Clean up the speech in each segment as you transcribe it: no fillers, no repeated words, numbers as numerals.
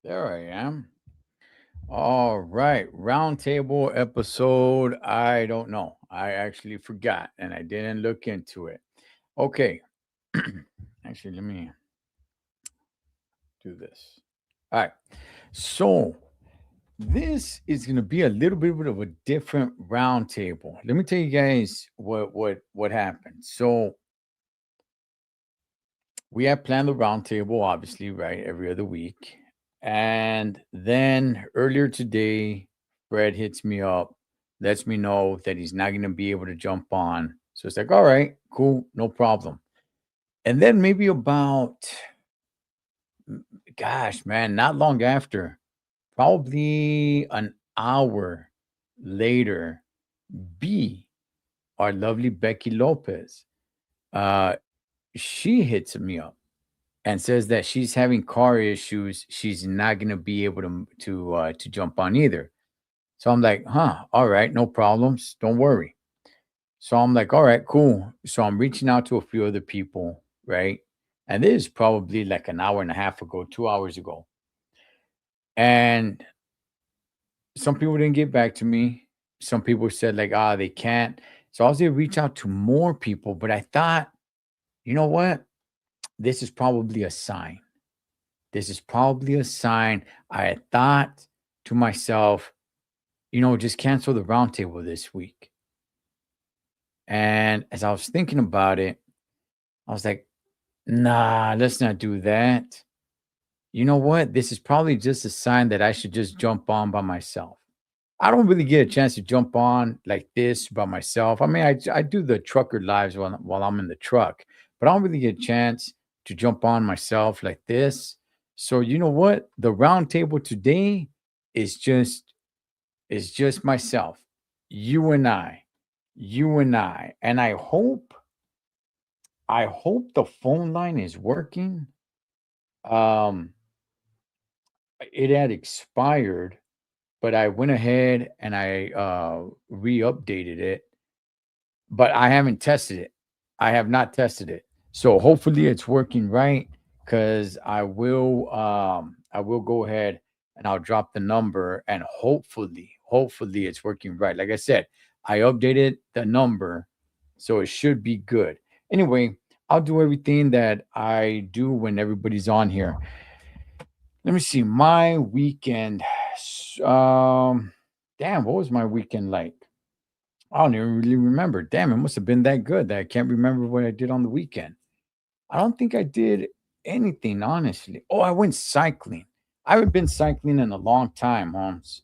There I am. All right. Roundtable episode. I don't know. I actually forgot and I didn't look into it. Okay. Actually, let me do this. All right. So this is going to be a little bit of a different roundtable. Let me tell you guys what happened. So we have planned the roundtable, obviously, right, every other week. And then earlier today, Fred hits me up, lets me know that he's not going to be able to jump on. So it's like, all right, cool, no problem. And then maybe about, gosh, man, not long after, probably an hour later, B, our lovely Becky Lopez, uh, she hits me up and says that she's having car issues. She's not gonna be able to jump on either. So I'm like, huh, all right, no problems. Don't worry. So I'm like, all right, cool. So I'm reaching out to a few other people, right? And this is probably like an hour and a half ago, 2 hours ago. And some people didn't get back to me. Some people said, like, ah, they can't. So I was gonna reach out to more people, but I thought, you know what? This is probably a sign. This is probably a sign. I thought to myself, just cancel the roundtable this week. And as I was thinking about it, I was like, nah, let's not do that. You know what? This is probably just a sign that I should just jump on by myself. I don't really get a chance to jump on like this by myself. I mean, I do the trucker lives while I'm in the truck, but I don't really get a chance to jump on myself like this. So you know what? The roundtable today is just myself, you and I, and I hope the phone line is working. Um, it had expired, but I went ahead and I re-updated it, but I haven't tested it. I have not tested it. So hopefully it's working right, because I will go ahead and I'll drop the number, and hopefully it's working right. Like I said, I updated the number, so it should be good. Anyway, I'll do everything that I do when everybody's on here. Let me see my weekend. Damn, what was my weekend like? I don't even really remember. Damn, it must have been that good that I can't remember what I did on the weekend. I don't think I did anything, honestly. Oh, I went cycling. I haven't been cycling in a long time, Holmes.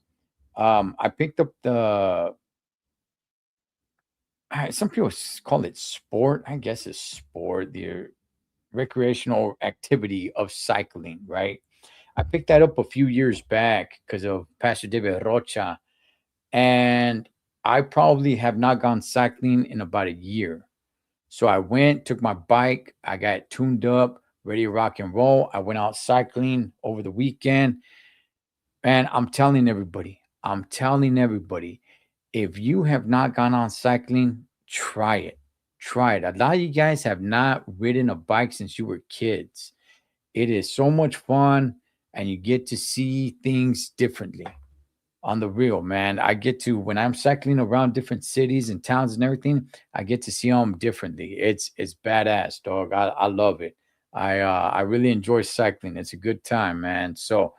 I picked up some people call it sport. I guess it's sport, the recreational activity of cycling, right? I picked that up a few years back because of Pastor David Rocha, and I probably have not gone cycling in about a year. So I went, took my bike, I got tuned up, ready to rock and roll. I went out cycling over the weekend, and I'm telling everybody, if you have not gone on cycling, try it. Try it. A lot of you guys have not ridden a bike since you were kids. It is so much fun, and you get to see things differently. On the real, man. I get to, when I'm cycling around different cities and towns and everything, I get to see them differently. It's badass, dog. I love it. I really enjoy cycling. It's a good time, man. So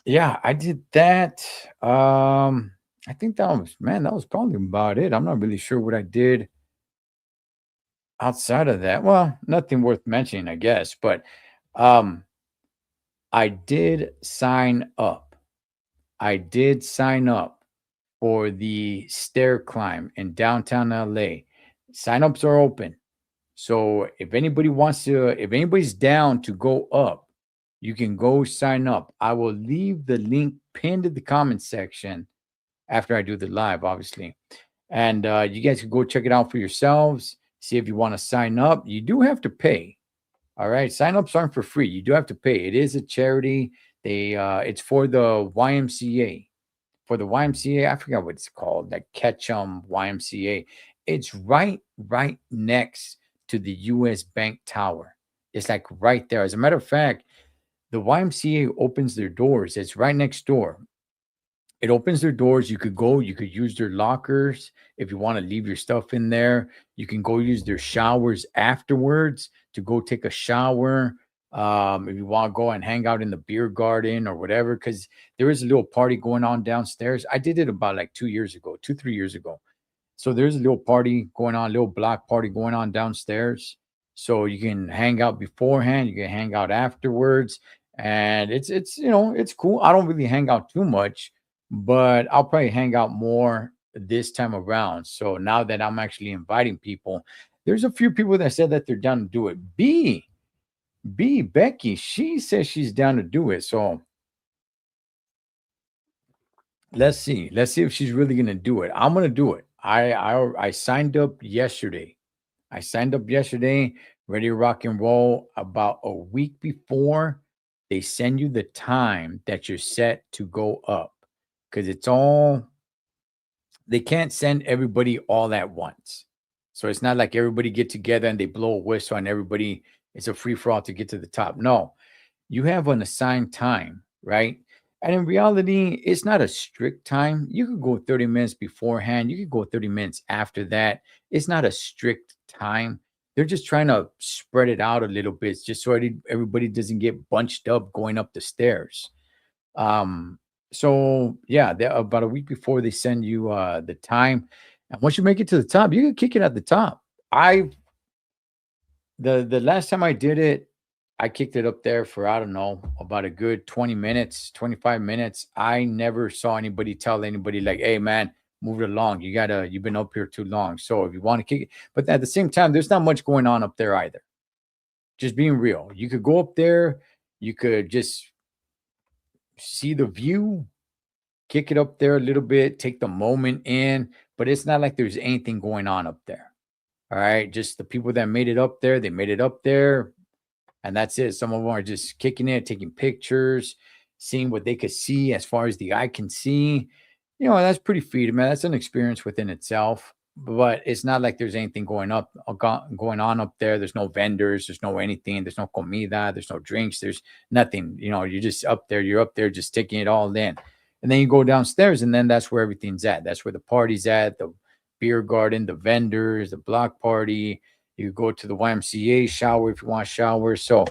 yeah, I did that. I think that was probably about it. I'm not really sure what I did outside of that. Well, nothing worth mentioning, I guess. But um I did sign up. I did sign up for the stair climb in downtown LA. Signups are open. So if anybody's down to go up, you can go sign up. I will leave the link pinned in the comment section after I do the live, obviously. And you guys can go check it out for yourselves. See if you want to sign up. You do have to pay. All right. Signups aren't for free. You do have to pay. It is a charity. It's for the YMCA, for the YMCA. I forgot what it's called, that Ketchum YMCA. It's right next to the US Bank Tower. It's like right there. As a matter of fact, the YMCA opens their doors. It's right next door. It opens their doors. You could go, you could use their lockers if you want to leave your stuff in there. You can go use their showers afterwards to go take a shower. If you want to go and hang out in the beer garden or whatever, because there is a little party going on downstairs. I did it about like 2 years ago, 3 years ago. So there's a little party going on, a little block party going on downstairs. So you can hang out beforehand, you can hang out afterwards, and it's cool. I don't really hang out too much, but I'll probably hang out more this time around. So now that I'm actually inviting people, there's a few people that said that they're down to do it. Becky, she says she's down to do it. So let's see. Let's see if she's really gonna do it. I'm gonna do it. I signed up yesterday. I signed up yesterday, ready to rock and roll. About a week before, they send you the time that you're set to go up, because they can't send everybody all at once. So it's not like everybody get together and they blow a whistle and everybody, it's a free for all to get to the top. No, you have an assigned time, right? And in reality, it's not a strict time. You could go 30 minutes beforehand, you could go 30 minutes after that. It's not a strict time. They're just trying to spread it out a little bit, just so everybody doesn't get bunched up going up the stairs. So yeah, about a week before they send you the time. And once you make it to the top, you can kick it at the top. I the last time I did it, I kicked it up there for, I don't know, about a good 20 minutes, 25 minutes. I never saw anybody tell anybody like, hey man, move it along. You've been up here too long. So if you want to kick it, but at the same time, there's not much going on up there either. Just being real. You could go up there, you could just see the view, kick it up there a little bit, take the moment in, but it's not like there's anything going on up there. All right. Just the people that made it up there, they made it up there, and that's it. Some of them are just kicking it, taking pictures. seeing what they could see as far as the eye can see. That's pretty freedom, man. That's an experience within itself. But it's not like there's anything going on up there. There's no vendors, there's no anything, there's no comida, there's no drinks, there's nothing. You're just up there, you're up there just taking it all in. And then you go downstairs, and then that's where everything's at. That's where the party's at, the beer garden, the vendors, the block party. You go to the YMCA, shower if you want to shower. So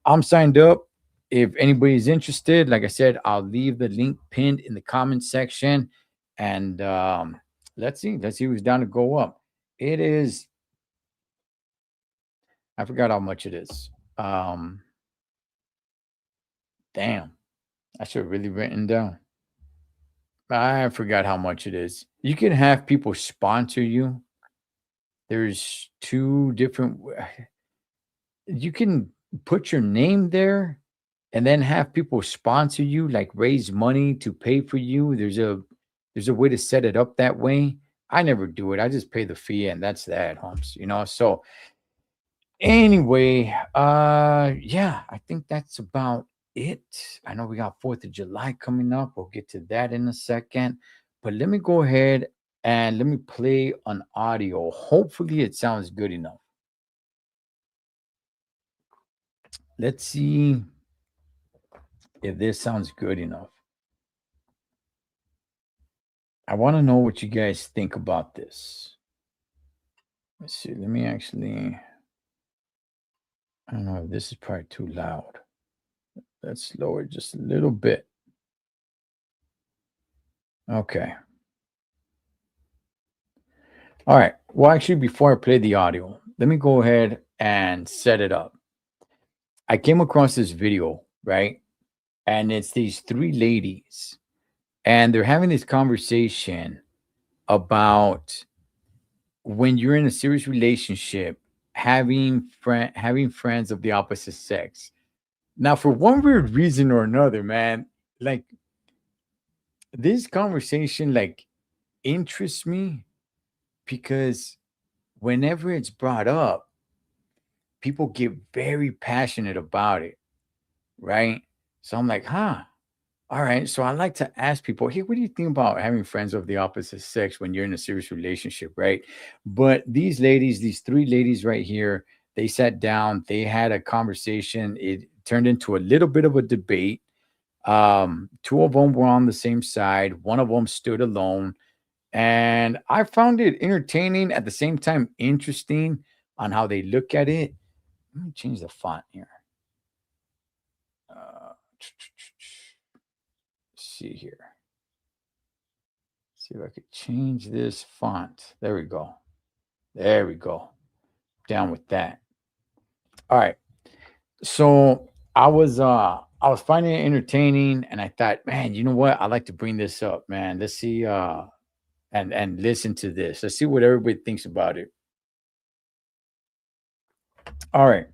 I'm signed up. If anybody's interested, like I said, I'll leave the link pinned in the comment section. And let's see who's down to go up. It is, I forgot how much it is. Damn, I should have really written down. I forgot how much it is. You can have people sponsor you. There's two different, you can put your name there and then have people sponsor you, like raise money to pay for you. There's a way to set it up that way. I never do it. I just pay the fee and that's that, Holmes. So anyway, yeah, I think that's about it. I know we got 4th of July coming up. We'll get to that in a second. But let me go ahead and let me play an audio. Hopefully it sounds good enough. Let's see if this sounds good enough. I want to know what you guys think about this. Let's see. Let me actually, I don't know if this is probably too loud. Let's lower it just a little bit. Okay. All right. Well, actually, before I play the audio, let me go ahead and set it up. I came across this video, right? And it's these 3 ladies, and they're having this conversation about when you're in a serious relationship, having friends of the opposite sex. Now, for one weird reason or another, man, like this conversation like interests me because whenever it's brought up, people get very passionate about it, right? So I'm like, huh. All right. So I like to ask people, hey, what do you think about having friends of the opposite sex when you're in a serious relationship, right? But these 3 ladies right here, they sat down, they had a conversation. It turned into a little bit of a debate. 2 of them were on the same side, one of them stood alone. And I found it entertaining, at the same time interesting on how they look at it. Let me change the font here. See here. See if I could change this font. There we go. There we go. Down with that. All right. So I was finding it entertaining, and I thought, man, you know what? I'd like to bring this up, man. Let's see and listen to this. Let's see what everybody thinks about it. All right.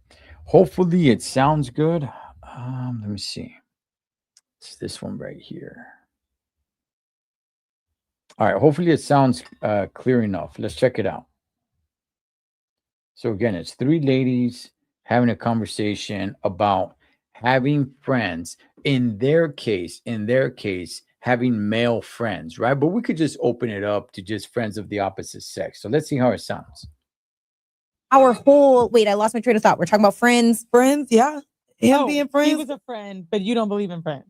Hopefully it sounds good. Let me see. It's this one right here. All right. Hopefully it sounds clear enough. Let's check it out. So again, it's 3 ladies having a conversation about having friends. In their case, having male friends, right? But we could just open it up to just friends of the opposite sex. So let's see how it sounds. Wait, I lost my train of thought. We're talking about friends. Friends, yeah. Him being He friends. was a friend, but you don't believe in friends.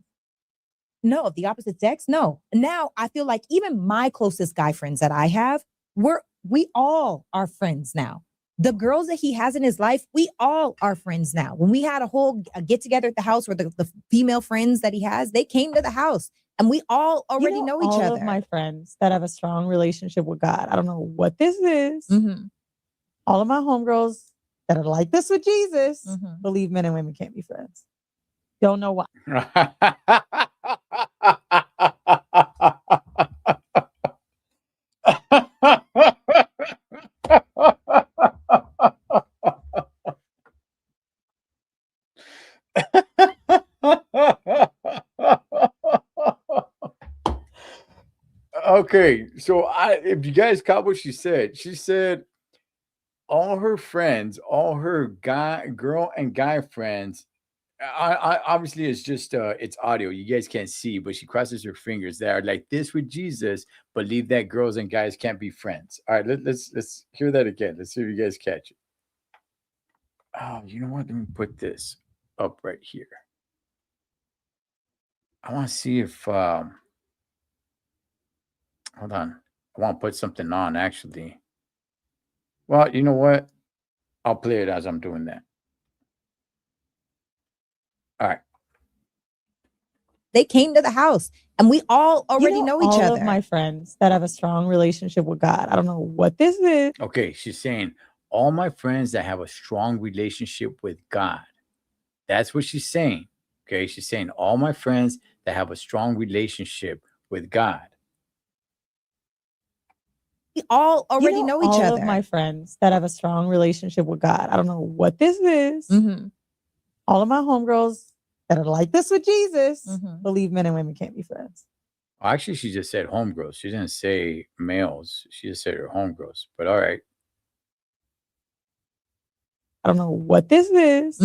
No, of the opposite sex. No. Now I feel like even my closest guy friends that I have, we all are friends now. The girls that he has in his life, we all are friends now. When we had a get together at the house where the female friends that he has, they came to the house and we all already know each other. All of my friends that have a strong relationship with God, I don't know what this is. Mm-hmm. All of my homegirls that are like this with Jesus believe men and women can't be friends. Don't know why. Okay, so if you guys caught what she said all her friends, all her girl and guy friends Obviously it's just it's audio. You guys can't see, but she crosses her fingers there like this with Jesus. Believe that girls and guys can't be friends. All right, let's hear that again. Let's see if you guys catch it. Oh, you know what? Let me put this up right here. I want to see if hold on. I want to put something on actually. Well, you know what? I'll play it as I'm doing that. All right. They came to the house and we all already know each all other. of my friends that have a strong relationship with God. I don't know what this is. Okay, she's saying all my friends that have a strong relationship with God. That's what she's saying. Okay, she's saying all my friends that have a strong relationship with God. We all already know each all other. of my friends that have a strong relationship with God. I don't know what this is. All of my homegirls that are like this with Jesus believe men and women can't be friends. Actually, she just said homegirls. She didn't say males. She just said her homegirls. But all right. I don't know what this is.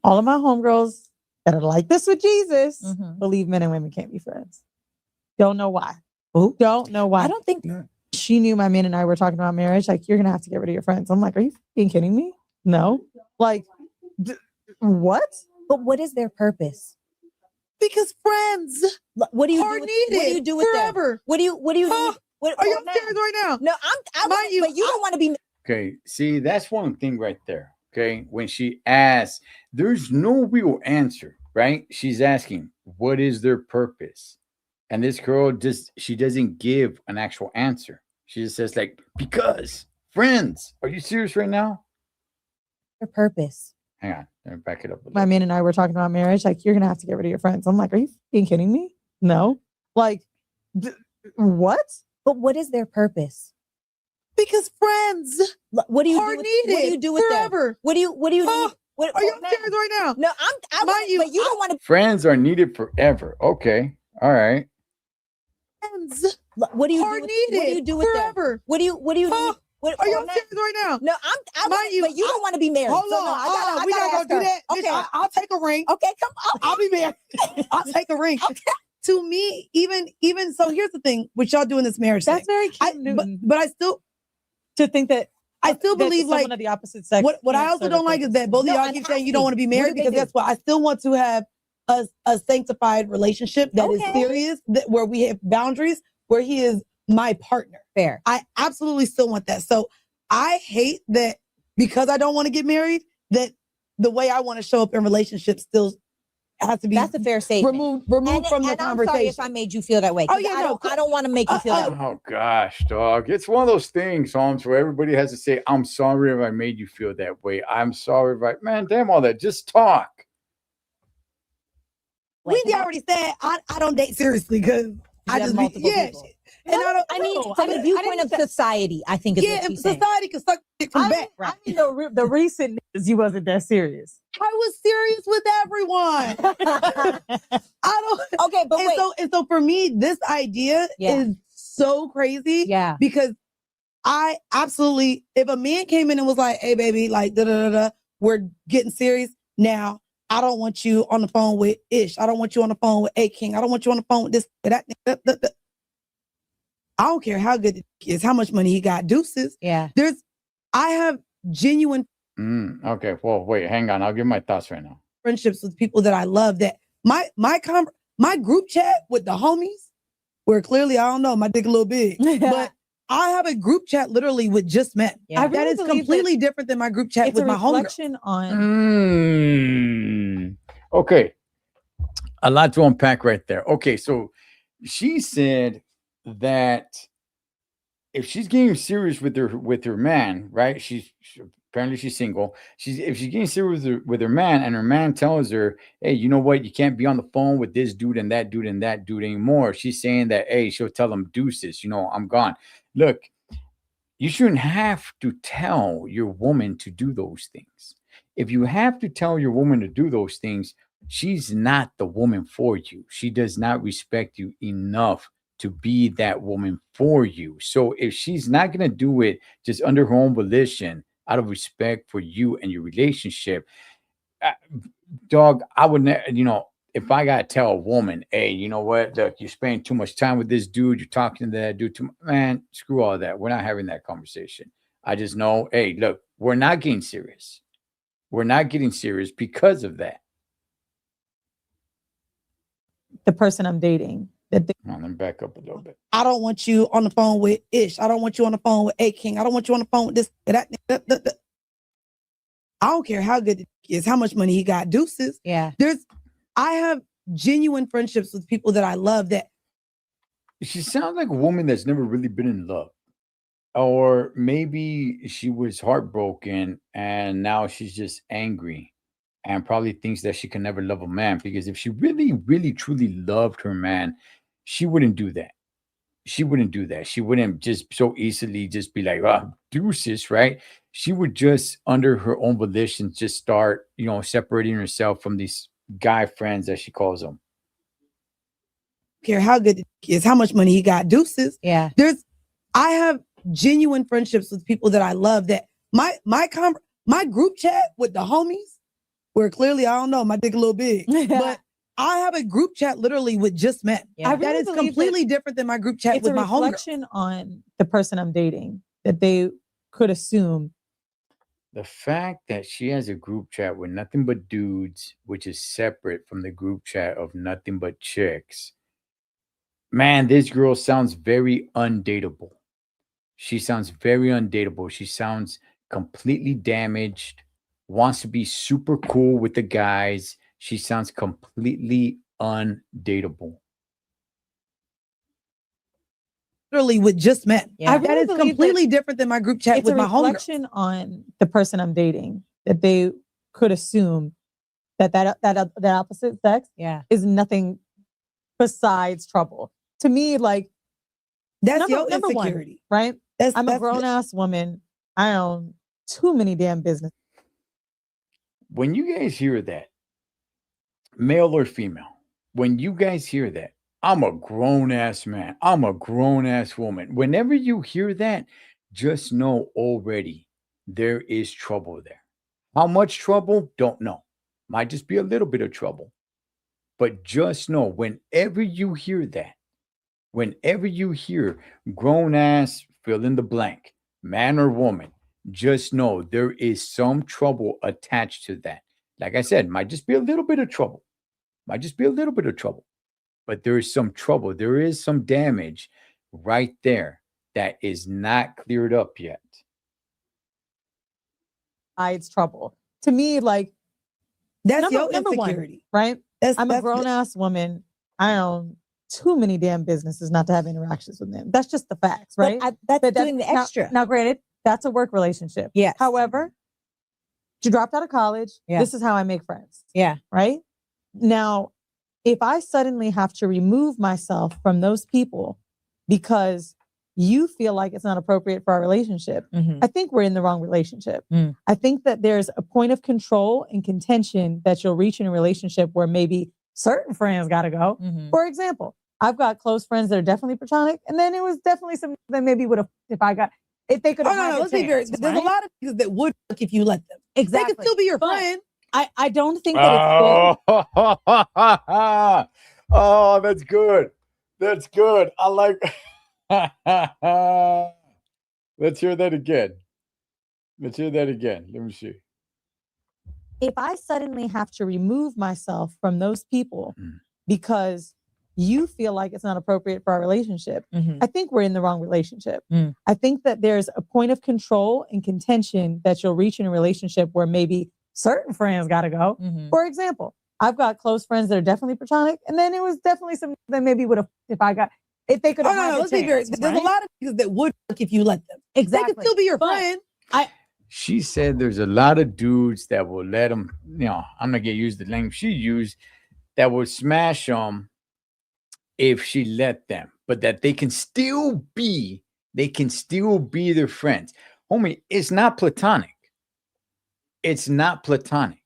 All of my homegirls that are like this with Jesus believe men and women can't be friends. Don't know why. Don't know why. I don't think she knew my man and I were talking about marriage. Like, you're going to have to get rid of your friends. I'm like, are you fucking kidding me? No. Like, what? But what is their purpose? Because friends What do you are do with, needed what do you do with them? forever. What do you Huh? do? What, Are you now? serious right now? No, but you don't want to be. Okay, see, that's one thing right there. Okay, when she asks, there's no real answer, right? She's asking, what is their purpose? And this girl she doesn't give an actual answer. She just says, like, because friends. Are you serious right now? Their purpose. Hang on, let me back it up. My man and I were talking about marriage. Like, you're going to have to get rid of your friends. I'm like, are you fucking kidding me? No. Like, what? But what is their purpose? Because friends What do you are do with, needed what do you do with forever. them? What do you Huh? do? What, Are you now? serious right now? No, but you don't want to. Friends are needed forever. Okay, all right. Friends What do you are do? needed What do you do with them? forever. What do you Huh? do? What, Are you now? serious right now? No, but you don't want to be married. Hold so on, no, I gotta we not ask gonna do her. that. Okay, Bitch, I'll take a ring. okay, come on. I'll be married. I'll take a ring. Okay. To me, even so, here's the thing: what y'all do in this marriage, That's thing. very Kim Newton. But I still to think that I still that believe someone like of the opposite sex. what I can't also serve don't a like is purpose. that both No, of y'all and keep saying you don't want to be what married do they because guess do? what? I still want to have a sanctified relationship that is Okay. serious, that where we have boundaries, where he is my partner. Fair. I absolutely still want that. So I hate that because I don't want to get married, that the way I want to show up in relationships still has to be That's a fair statement. removed And, from the and I'm conversation. sorry if I made you feel that way. Oh, 'cause yeah, no, I don't want to make you feel that way. Oh gosh, dog. It's one of those things, Holmes, where everybody has to say, I'm sorry if I made you feel that way. I'm sorry if I man, damn all that. Just talk. We already said I don't date seriously because I have just multiple people. And I mean, from the viewpoint of society, I think is yeah, what and she's saying. society can suck dick from back. I mean, the recent news, you wasn't that serious. I was serious with everyone. I don't. Okay, but and wait. so for me, this idea is so crazy. Yeah. Because I absolutely, if a man came in and was like, "Hey, baby, like we're getting serious now. I don't want you on the phone with Ish. I don't want you on the phone with A King. I don't want you on the phone with this, that. I don't care how good it is, how much money he got. Deuces. Yeah. I have genuine Okay. Well, wait, hang on. I'll give my thoughts right now. friendships with people that I love. That my group chat with the homies, where clearly I don't know, my dick a little big, but I have a group chat literally with just men. Yeah. I That really is believe completely different than my group chat it's with a my homegirl. reflection on. Okay. A lot to unpack right there. Okay, so she said that if she's getting serious with her man, right? Apparently she's single. If she's getting serious with her man, and her man tells her, "Hey, you know what? You can't be on the phone with this dude and that dude and that dude anymore." She's saying that, hey, she'll tell him deuces. I'm gone. Look, you shouldn't have to tell your woman to do those things. If you have to tell your woman to do those things, she's not the woman for you. She does not respect you enough to be that woman for you. So if she's not going to do it just under her own volition, out of respect for you and your relationship, dog, I would never, if I got to tell a woman, hey, you know what? Look, you're spending too much time with this dude. You're talking to that dude too much. Man, screw all that. We're not having that conversation. I just know, hey, look, we're not getting serious. We're not getting serious because of that. The person I'm dating, that they, Let me back up a little bit. I don't want you on the phone with Ish. I don't want you on the phone with A King. I don't want you on the phone with this. That. I don't care how good it is, how much money he got. Deuces. Yeah. I have genuine friendships with people that I love that. She sounds like a woman that's never really been in love. Or maybe she was heartbroken and now she's just angry and probably thinks that she can never love a man. Because if she really, really, truly loved her man, she wouldn't do that. She wouldn't do that. She wouldn't just so easily just be like, deuces, right? She would just, under her own volition, just start, separating herself from these guy friends, as she calls them. Care how good it is, how much money he got. Deuces. Yeah. I have genuine friendships with people that I love that my group chat with the homies, where clearly, I don't know, my dick a little big, but I have a group chat literally with just men. Yeah. That is completely different than my group chat with my homegirls. It's a reflection on the person I'm dating that they could assume. The fact that she has a group chat with nothing but dudes, which is separate from the group chat of nothing but chicks. Man, this girl sounds very undateable. She sounds very undateable. She sounds completely damaged, wants to be super cool with the guys. She sounds completely undateable. Literally with just men. Yeah. That is completely different than my group chat with my homegirls. It's a reflection on the person I'm dating that they could assume that opposite sex is nothing besides trouble. To me, like, that's your number insecurity, one, right? I'm a grown-ass woman. I own too many damn businesses. When you guys hear that, male or female, when you guys hear that, I'm a grown-ass man, I'm a grown-ass woman. Whenever you hear that, just know already there is trouble there. How much trouble? Don't know. Might just be a little bit of trouble. But just know, whenever you hear that, whenever you hear grown-ass, fill in the blank, man or woman, just know there is some trouble attached to that. Like I said, might just be a little bit of trouble. Might just be a little bit of trouble. But there is some trouble. There is some damage right there that is not cleared up yet. It's trouble. To me, like, that's your insecurity, right? I'm a grown-ass woman. I own too many damn businesses not to have interactions with them. That's just the facts, right? That's doing the extra. Now, granted, that's a work relationship. Yes. However, you dropped out of college. Yeah. This is how I make friends. Yeah. Right? Now, if I suddenly have to remove myself from those people because you feel like it's not appropriate for our relationship, I think we're in the wrong relationship. I think that there's a point of control and contention that you'll reach in a relationship where maybe certain friends got to go. For example, I've got close friends that are definitely platonic, and then it was definitely something that maybe would have, if they could have. No, let's be fair. There's a lot of things that would work if you let them. Exactly. They can still be your friend. I don't think that it's fair. Oh, that's good. That's good. I like. Let's hear that again. Let's hear that again. Let me see. If I suddenly have to remove myself from those people because you feel like it's not appropriate for our relationship, I think we're in the wrong relationship. I think that there's a point of control and contention that you'll reach in a relationship where maybe certain friends got to go. For example, I've got close friends that are definitely platonic, and then it was definitely something that maybe would have, if they could have. No, let's be fair. There's a lot of things that would work if you let them. Exactly. They can still be your friend. She said there's a lot of dudes that will let them, I'm not going to use the language she used, that will smash them if she let them, but that they can still be their friends. Homie, it's not platonic. It's not platonic.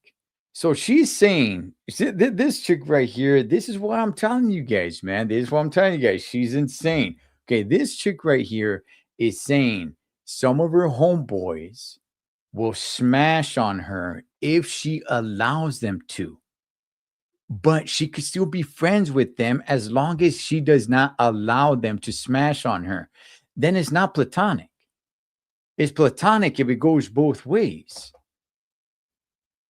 So she's saying, this chick right here, this is what I'm telling you guys, man. This is what I'm telling you guys. She's insane. Okay, this chick right here is saying some of her homeboys will smash on her if she allows them to. But she could still be friends with them as long as she does not allow them to smash on her. Then it's not platonic. It's platonic if it goes both ways.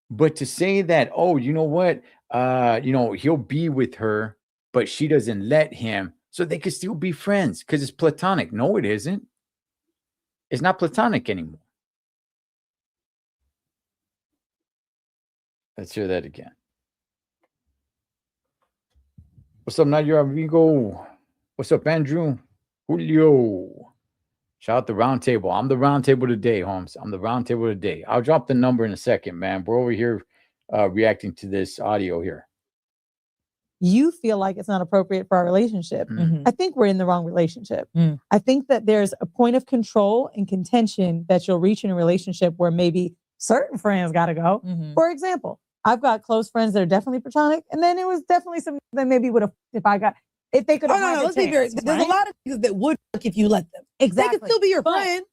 But to say that, oh, you know what, he'll be with her, but she doesn't let him, so they could still be friends because it's platonic. No, it isn't. It's not platonic anymore. Let's hear that again. What's up, Nadia Amigo? What's up, Andrew? Julio. Shout out the round table. I'm the round table today, Holmes. I'm the round table today. I'll drop the number in a second, man. We're over here reacting to this audio here. You feel like it's not appropriate for our relationship. Mhm. I think we're in the wrong relationship. Mm. I think that there's a point of control and contention that you'll reach in a relationship where maybe certain friends got to go. Mhm. For example, I've got close friends that are definitely platonic, and then it was definitely something that maybe would have, if they could Oh, have. no, had the let's be very. chance, There's right? a lot of things that would work if you let them. Exactly. They can still be your But friend.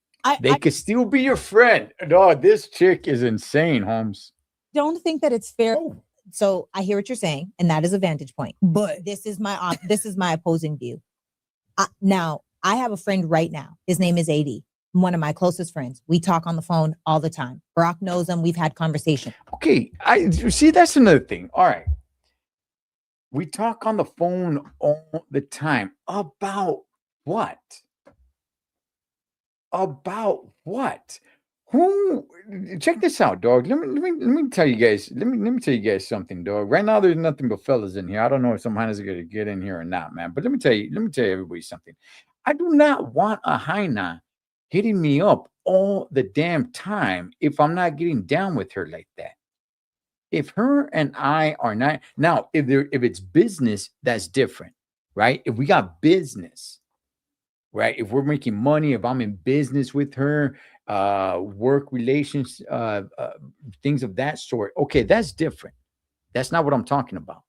They could still be your friend. Dog, this chick is insane, Holmes. Don't think that it's fair. So I hear what you're saying, and that is a vantage point. But This is my opposing view. Now, I have a friend right now. His name is AD, one of my closest friends. We talk on the phone all the time. Brock knows him. We've had conversation. Okay, I see. That's another thing. All right, we talk on the phone all the time about what? About what? Who? Check this out, dog. Let me tell you guys. Let me tell you guys something, dog. Right now, there's nothing but fellas in here. I don't know if someone is gonna get in here or not, man. But let me tell you everybody something. I do not want a hyena hitting me up all the damn time if I'm not getting down with her like that. If her and I are not now, if it's business, that's different, right? If we got business, right? If we're making money, if I'm in business with her, work relations, things of that sort, okay, that's different. That's not what I'm talking about.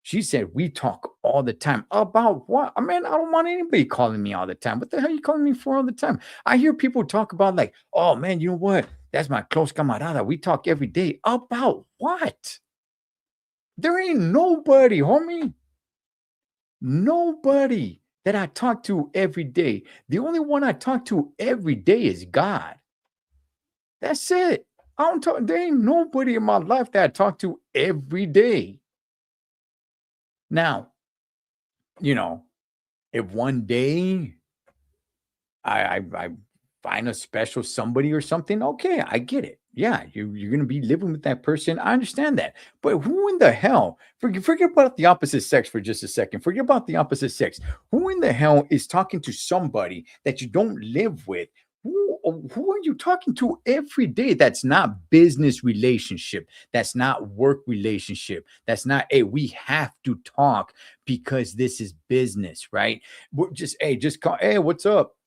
She said we talk all the time. About what? I mean, I don't want anybody calling me all the time. What the hell are you calling me for all the time? I hear people talk about like, oh man, you know what? That's my close camarada. We talk every day. About what? There ain't nobody, homie. Nobody that I talk to every day. The only one I talk to every day is God. That's it. I don't talk. There ain't nobody in my life that I talk to every day. Now, if one day I find a special somebody or something, okay, I get it. Yeah, you're gonna be living with that person. I understand that. But who in the hell? Forget about the opposite sex for just a second. Forget about the opposite sex. Who in the hell is talking to somebody that you don't live with? Who are you talking to every day? That's not business relationship. That's not work relationship. That's not, hey, we have to talk because this is business, right? We're just call, hey, what's up?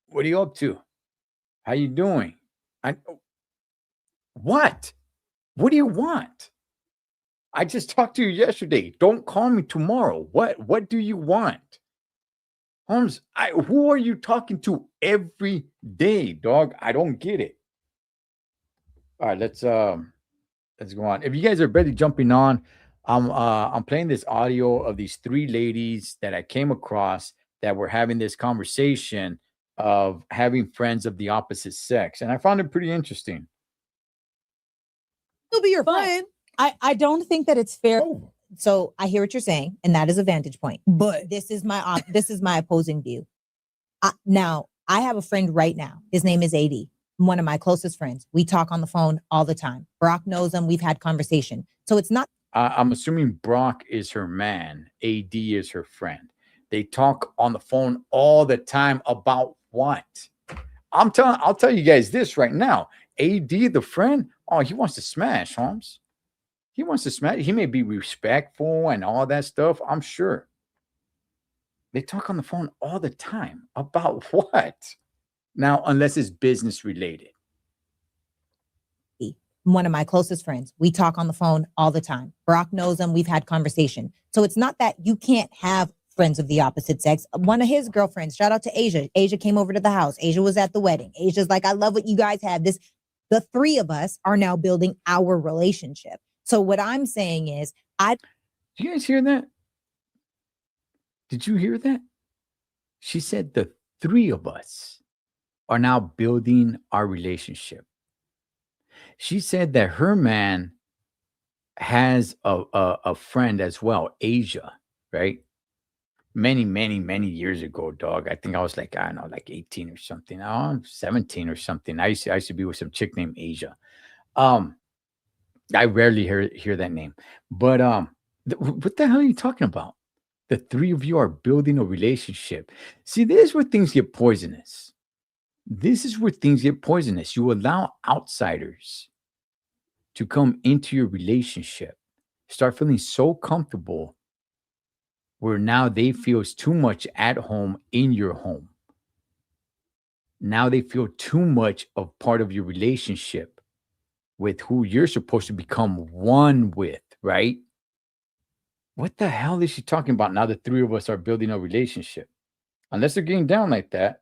What are you up to? How you doing? What? What do you want? I just talked to you yesterday. Don't call me tomorrow. What do you want? Holmes, who are you talking to every day, dog? I don't get it. All right, let's go on. If you guys are barely jumping on, I'm playing this audio of these three ladies that I came across that were having this conversation of having friends of the opposite sex, and I found it pretty interesting. He'll be your But friend. I don't think that it's fair. So I hear what you're saying, and that is a vantage point. But This is my opposing view. Now, I have a friend right now. His name is AD, one of my closest friends. We talk on the phone all the time. Brock knows him. We've had conversation. So it's not. I'm assuming Brock is her man. AD is her friend. They talk on the phone all the time about what? I'll tell you guys this right now. AD, the friend, oh, he wants to smash, Holmes. He wants to smash. He may be respectful and all that stuff, I'm sure. They talk on the phone all the time. About what? Now, unless it's business related. One of my closest friends. We talk on the phone all the time. Brock knows him. We've had conversation. So it's not that you can't have friends of the opposite sex. One of his girlfriends, shout out to Asia. Asia came over to the house. Asia was at the wedding. Asia's like, I love what you guys have. The three of us are now building our relationship. So what I'm saying is, Did you guys hear that? Did you hear that? She said the three of us are now building our relationship. She said that her man has a friend as well, Asia, right? Many years ago, dog. I think I was like, I don't know, like 18 or something. I'm 17 or something. I used to be with some chick named Asia. I rarely hear that name. But what the hell are you talking about? The three of you are building a relationship. See, this is where things get poisonous. This is where things get poisonous. You allow outsiders to come into your relationship, start feeling so comfortable where now they feel it's too much at home in your home. Now they feel too much of part of your relationship with who you're supposed to become one with, right? What the hell is she talking about? Now the three of us are building a relationship. Unless they're getting down like that.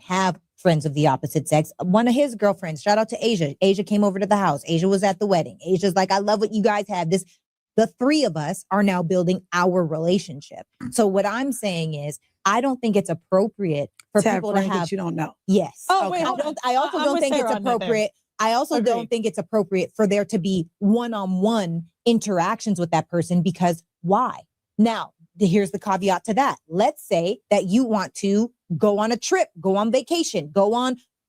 have friends of the opposite sex. One of his girlfriends, shout out to Asia. Asia came over to the house. Asia was at the wedding. Asia's like, I love what you guys have. The three of us are now building our relationship. So what I'm saying is, I don't think it's appropriate for people to have. that you don't know. Yes. Oh, wait, I also I'm don't with think it's Sarah on that there. appropriate. I also don't Agreed. think it's appropriate for there to be one-on-one interactions with that person, because why? Now, here's the caveat to that. Let's say that you want to go on a trip, go on vacation,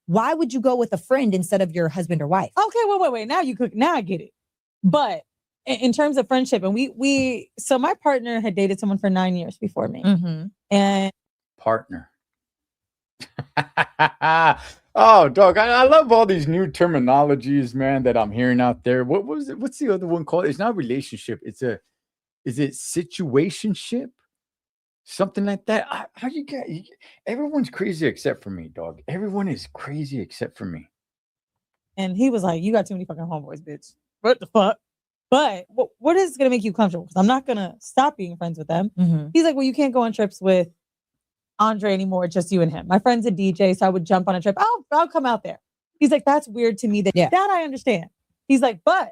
why would you go with a friend instead of your husband or wife? Okay, wait. Now I get it. But in terms of friendship, and so my partner had dated someone for 9 years before me. Mm-hmm. And Partner. Oh, dog. I love all these new terminologies, man, that I'm hearing out there. What was it? What's the other one called? It's not relationship. Is it situationship? Something like that. How you get? Everyone's crazy except for me, dog. Everyone is crazy except for me. and he was like, you got too many fucking homeboys, bitch. What the fuck? But what is going to make you comfortable? Because I'm not going to stop being friends with them. Mm-hmm. He's like, well, you can't go on trips with Andre anymore, just you and him. My friend's a DJ, so I would jump on a trip. I'll come out there. He's like, that's weird to me. That I understand. He's like, but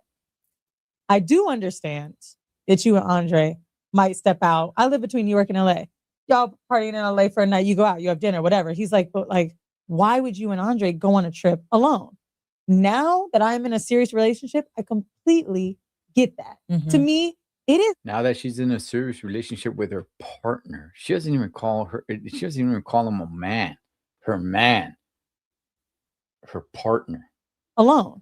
I do understand that you and Andre might step out. I live between New York and LA. Y'all partying in LA for a night, you go out, you have dinner, whatever. He's like, but like, why would you and Andre go on a trip alone? Now that I'm in a serious relationship, I completely get that. Mm-hmm. To me, it is. Now that she's in a serious relationship with her partner, she doesn't even call him a man. Her man. Her partner. Alone.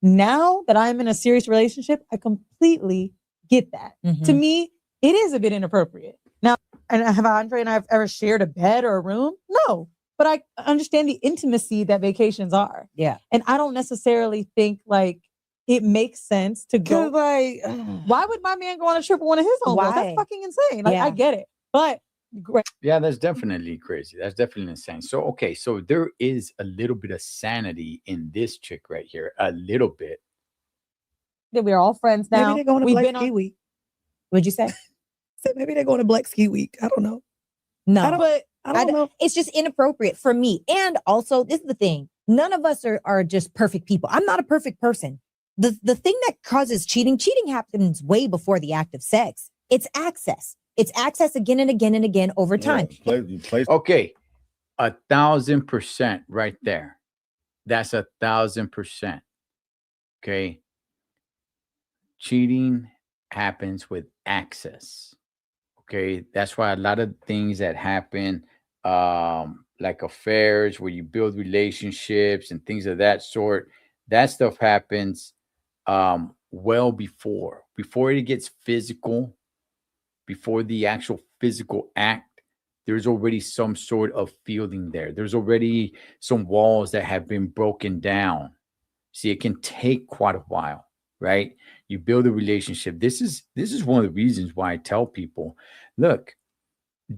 Now that I'm in a serious relationship, I completely get that. Mm-hmm. To me, it is a bit inappropriate. Now, and have Andre and I ever shared a bed or a room? No. But I understand the intimacy that vacations are. Yeah. And I don't necessarily think like it makes sense to go. Like, Why would my man go on a trip with one of his homegirls? Why? That's fucking insane. Like, Yeah. I get it. But great. Yeah, that's definitely crazy. That's definitely insane. So, okay, so there is a little bit of sanity in this chick right here. A little bit. That we're all friends now. maybe they're going to We've Black been Ski on. Week. What'd you say? So maybe they're going to Black Ski Week. I don't know. No. I don't know. It's just inappropriate for me. And also, this is the thing. None of us are just perfect people. I'm not a perfect person. The thing that causes cheating happens way before the act of sex. It's access. It's access again and again and again over time. Okay, 1,000% right there. That's 1,000%. Okay. Cheating happens with access. Okay. That's why a lot of things that happen, like affairs where you build relationships and things of that sort, that stuff happens well before it gets physical, before the actual physical act. There's already some sort of feeling there. There's already some walls that have been broken down. See, it can take quite a while, right? You build a relationship. This is one of the reasons why I tell people, look,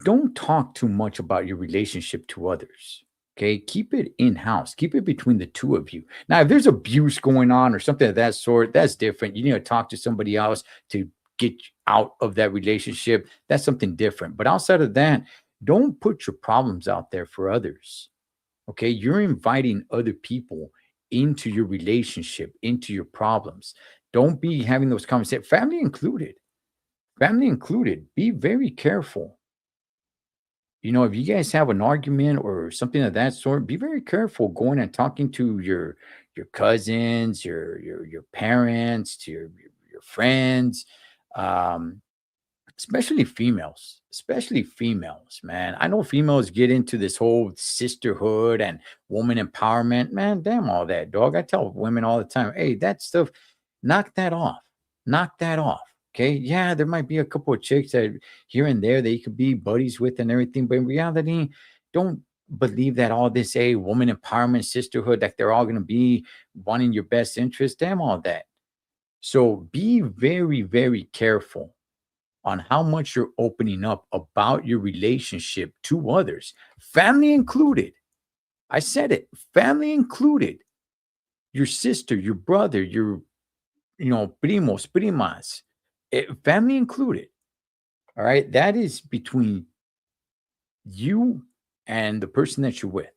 don't talk too much about your relationship to others. Okay, keep it in-house. Keep it between the two of you. Now, if there's abuse going on or something of that sort, that's different. You need to talk to somebody else to get out of that relationship. That's something different. But outside of that, don't put your problems out there for others. Okay, you're inviting other people into your relationship, into your problems. Don't be having those conversations, family included. Family included. Be very careful. You know, if you guys have an argument or something of that sort, be very careful going and talking to your cousins, your parents, to your friends, um, especially females, man. I know females get into this whole sisterhood and woman empowerment, man. Damn all that, dog. I tell women all the time, hey, that stuff, knock that off, knock that off. Okay, yeah, there might be a couple of chicks that here and there that you could be buddies with and everything, but in reality, don't believe that all this a woman empowerment sisterhood that they're all going to be wanting your best interest. Damn all that. So be very, very careful on how much you're opening up about your relationship to others, family included. I said it, family included. Your sister, your brother, your, primos, primas, family included. All right. That is between you and the person that you're with.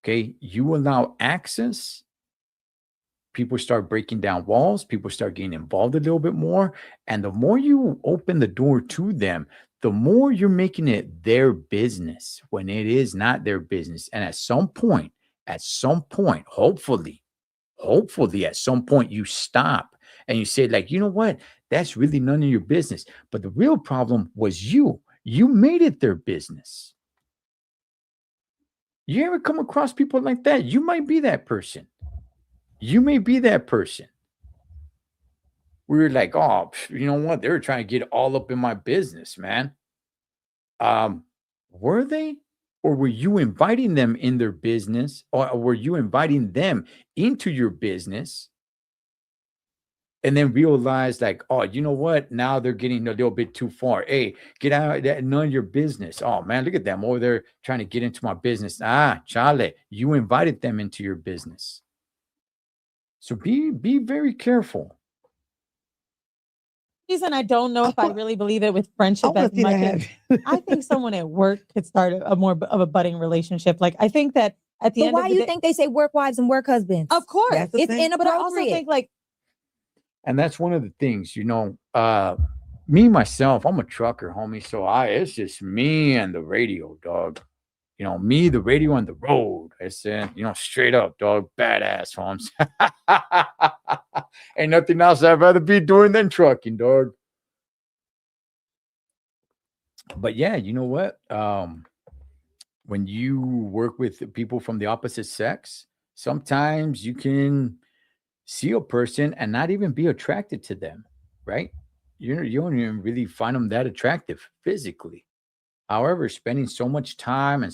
Okay. You allow access. People start breaking down walls. People start getting involved a little bit more. And the more you open the door to them, the more you're making it their business when it is not their business. And at some point, hopefully, at some point, you stop and you say, like, you know what? That's really none of your business. But the real problem was you. You made it their business. You ever come across people like that? You might be that person. You may be that person. We were like, oh, you know what? They were trying to get all up in my business, man. Were they? Or were you inviting them in their business? Or were you inviting them into your business? And then realize, like, oh, you know what? Now they're getting a little bit too far. Hey, get out of that, none of your business. Oh, man, look at them over there trying to get into my business. Chale, you invited them into your business. So be very careful. Reason I don't know if I really believe it with friendship as much as I think someone at work could start a more of a budding relationship. Like I think that at the end why of the you day, think they say work wives and work husbands? of course, That's the it's thing. but I also inappropriate. think like And that's one of the things, me myself, I'm a trucker, homie. So it's just me and the radio, dog. Me, the radio, and the road. I said, straight up, dog, badass, homes. Ain't nothing else I'd rather be doing than trucking, dog. But yeah, you know what? When you work with people from the opposite sex, sometimes you can see a person and not even be attracted to them, right? You don't even really find them that attractive physically. However, spending so much time,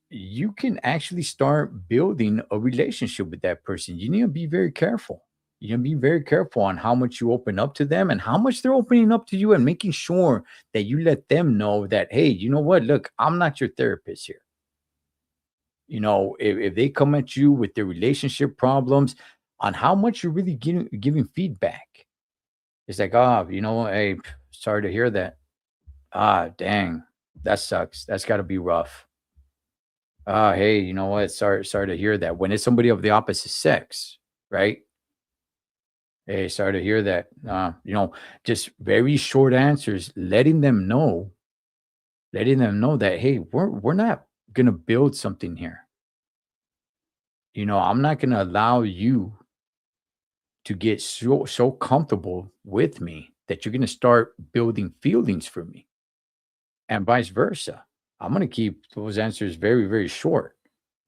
you can actually start building a relationship with that person. You need to be very careful. You need to be very careful on how much you open up to them and how much they're opening up to you, and making sure that you let them know that, hey, you know what? Look, I'm not your therapist here. If they come at you with their relationship problems, on how much you're really giving feedback. It's like, hey, sorry to hear that. Dang, that sucks. That's got to be rough. Hey, you know what? Sorry to hear that. When it's somebody of the opposite sex, right? Hey, sorry to hear that. Just very short answers, letting them know that, hey, we're not gonna build something here. I'm not gonna allow you to get so comfortable with me that you're gonna start building feelings for me, and vice versa. I'm gonna keep those answers very, very short.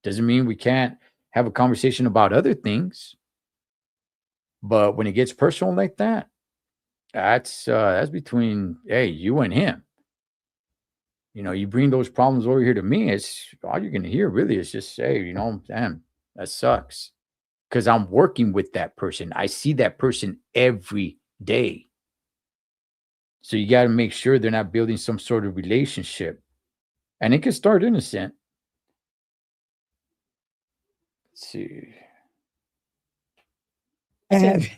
Doesn't mean we can't have a conversation about other things, but when it gets personal like that, that's between, hey, you and him. You bring those problems over here to me, it's all you're gonna hear really is just say, damn, that sucks. Because I'm working with that person. I see that person every day. So you got to make sure they're not building some sort of relationship. And it can start innocent. Let's see. I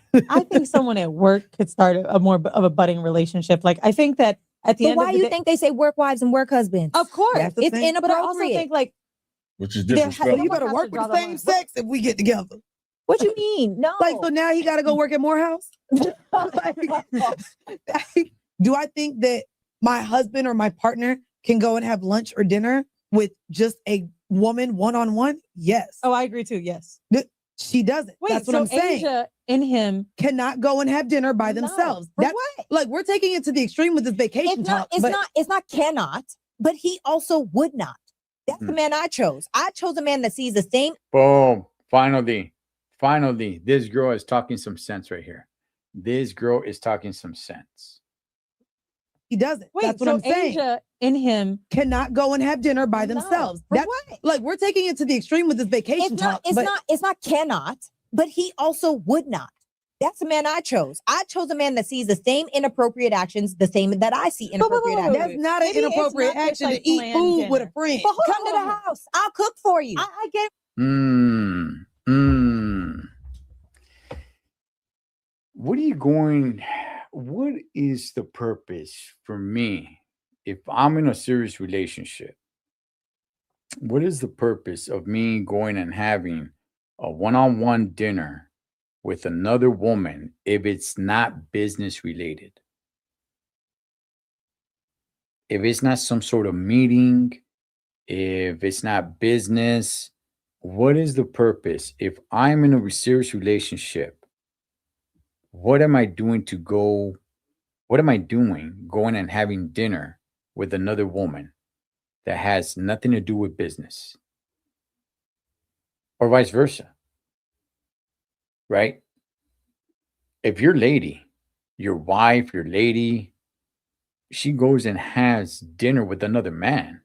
think someone at work could start a more of a budding relationship. Like I think that at the end why of the you day, think they say work wives and work husbands? of course, That's the it's thing. but I also inappropriate. think like which is Then how- disrespectful. So you Someone better has work to with draw the the same line. sex if we get together. What you mean? No. Like, so now he got to go work at Morehouse? Like, do I think that my husband or my partner can go and have lunch or dinner with just a woman one-on-one? Yes. Oh, I agree too. Yes. She doesn't. Wait, That's what so I'm saying. Asia in him. Cannot go and have dinner by No. themselves. For That's what? like, we're taking it to the extreme with this vacation It's talk. not. It's but not. It's not. Cannot. But he also would not. That's the Hmm. man I chose. I chose a man that sees the same. Boom. Finally, this girl is talking some sense right here. This girl is talking some sense. he doesn't. Wait, That's what so I'm saying. Asia in him. Cannot go and have dinner by No. themselves. For That's what? like, we're taking it to the extreme with this vacation It's talk. not. It's but not. It's not. Cannot. But he also would not. That's the man I chose. I chose a man that sees the same inappropriate actions, the same that I see inappropriate wait, actions. that's not an Maybe it's inappropriate not just, action like, to eat planned food with a dinner. friend. But hold Come to on. the house. I'll cook for you. I get. What is the purpose for me if I'm in a serious relationship? What is the purpose of me going and having a one-on-one dinner with another woman if it's not business related? If it's not some sort of meeting, if it's not business, what is the purpose? If I'm in a serious relationship, what am I doing going and having dinner with another woman that has nothing to do with business? Or vice versa, right? If your lady, your wife, your lady, she goes and has dinner with another man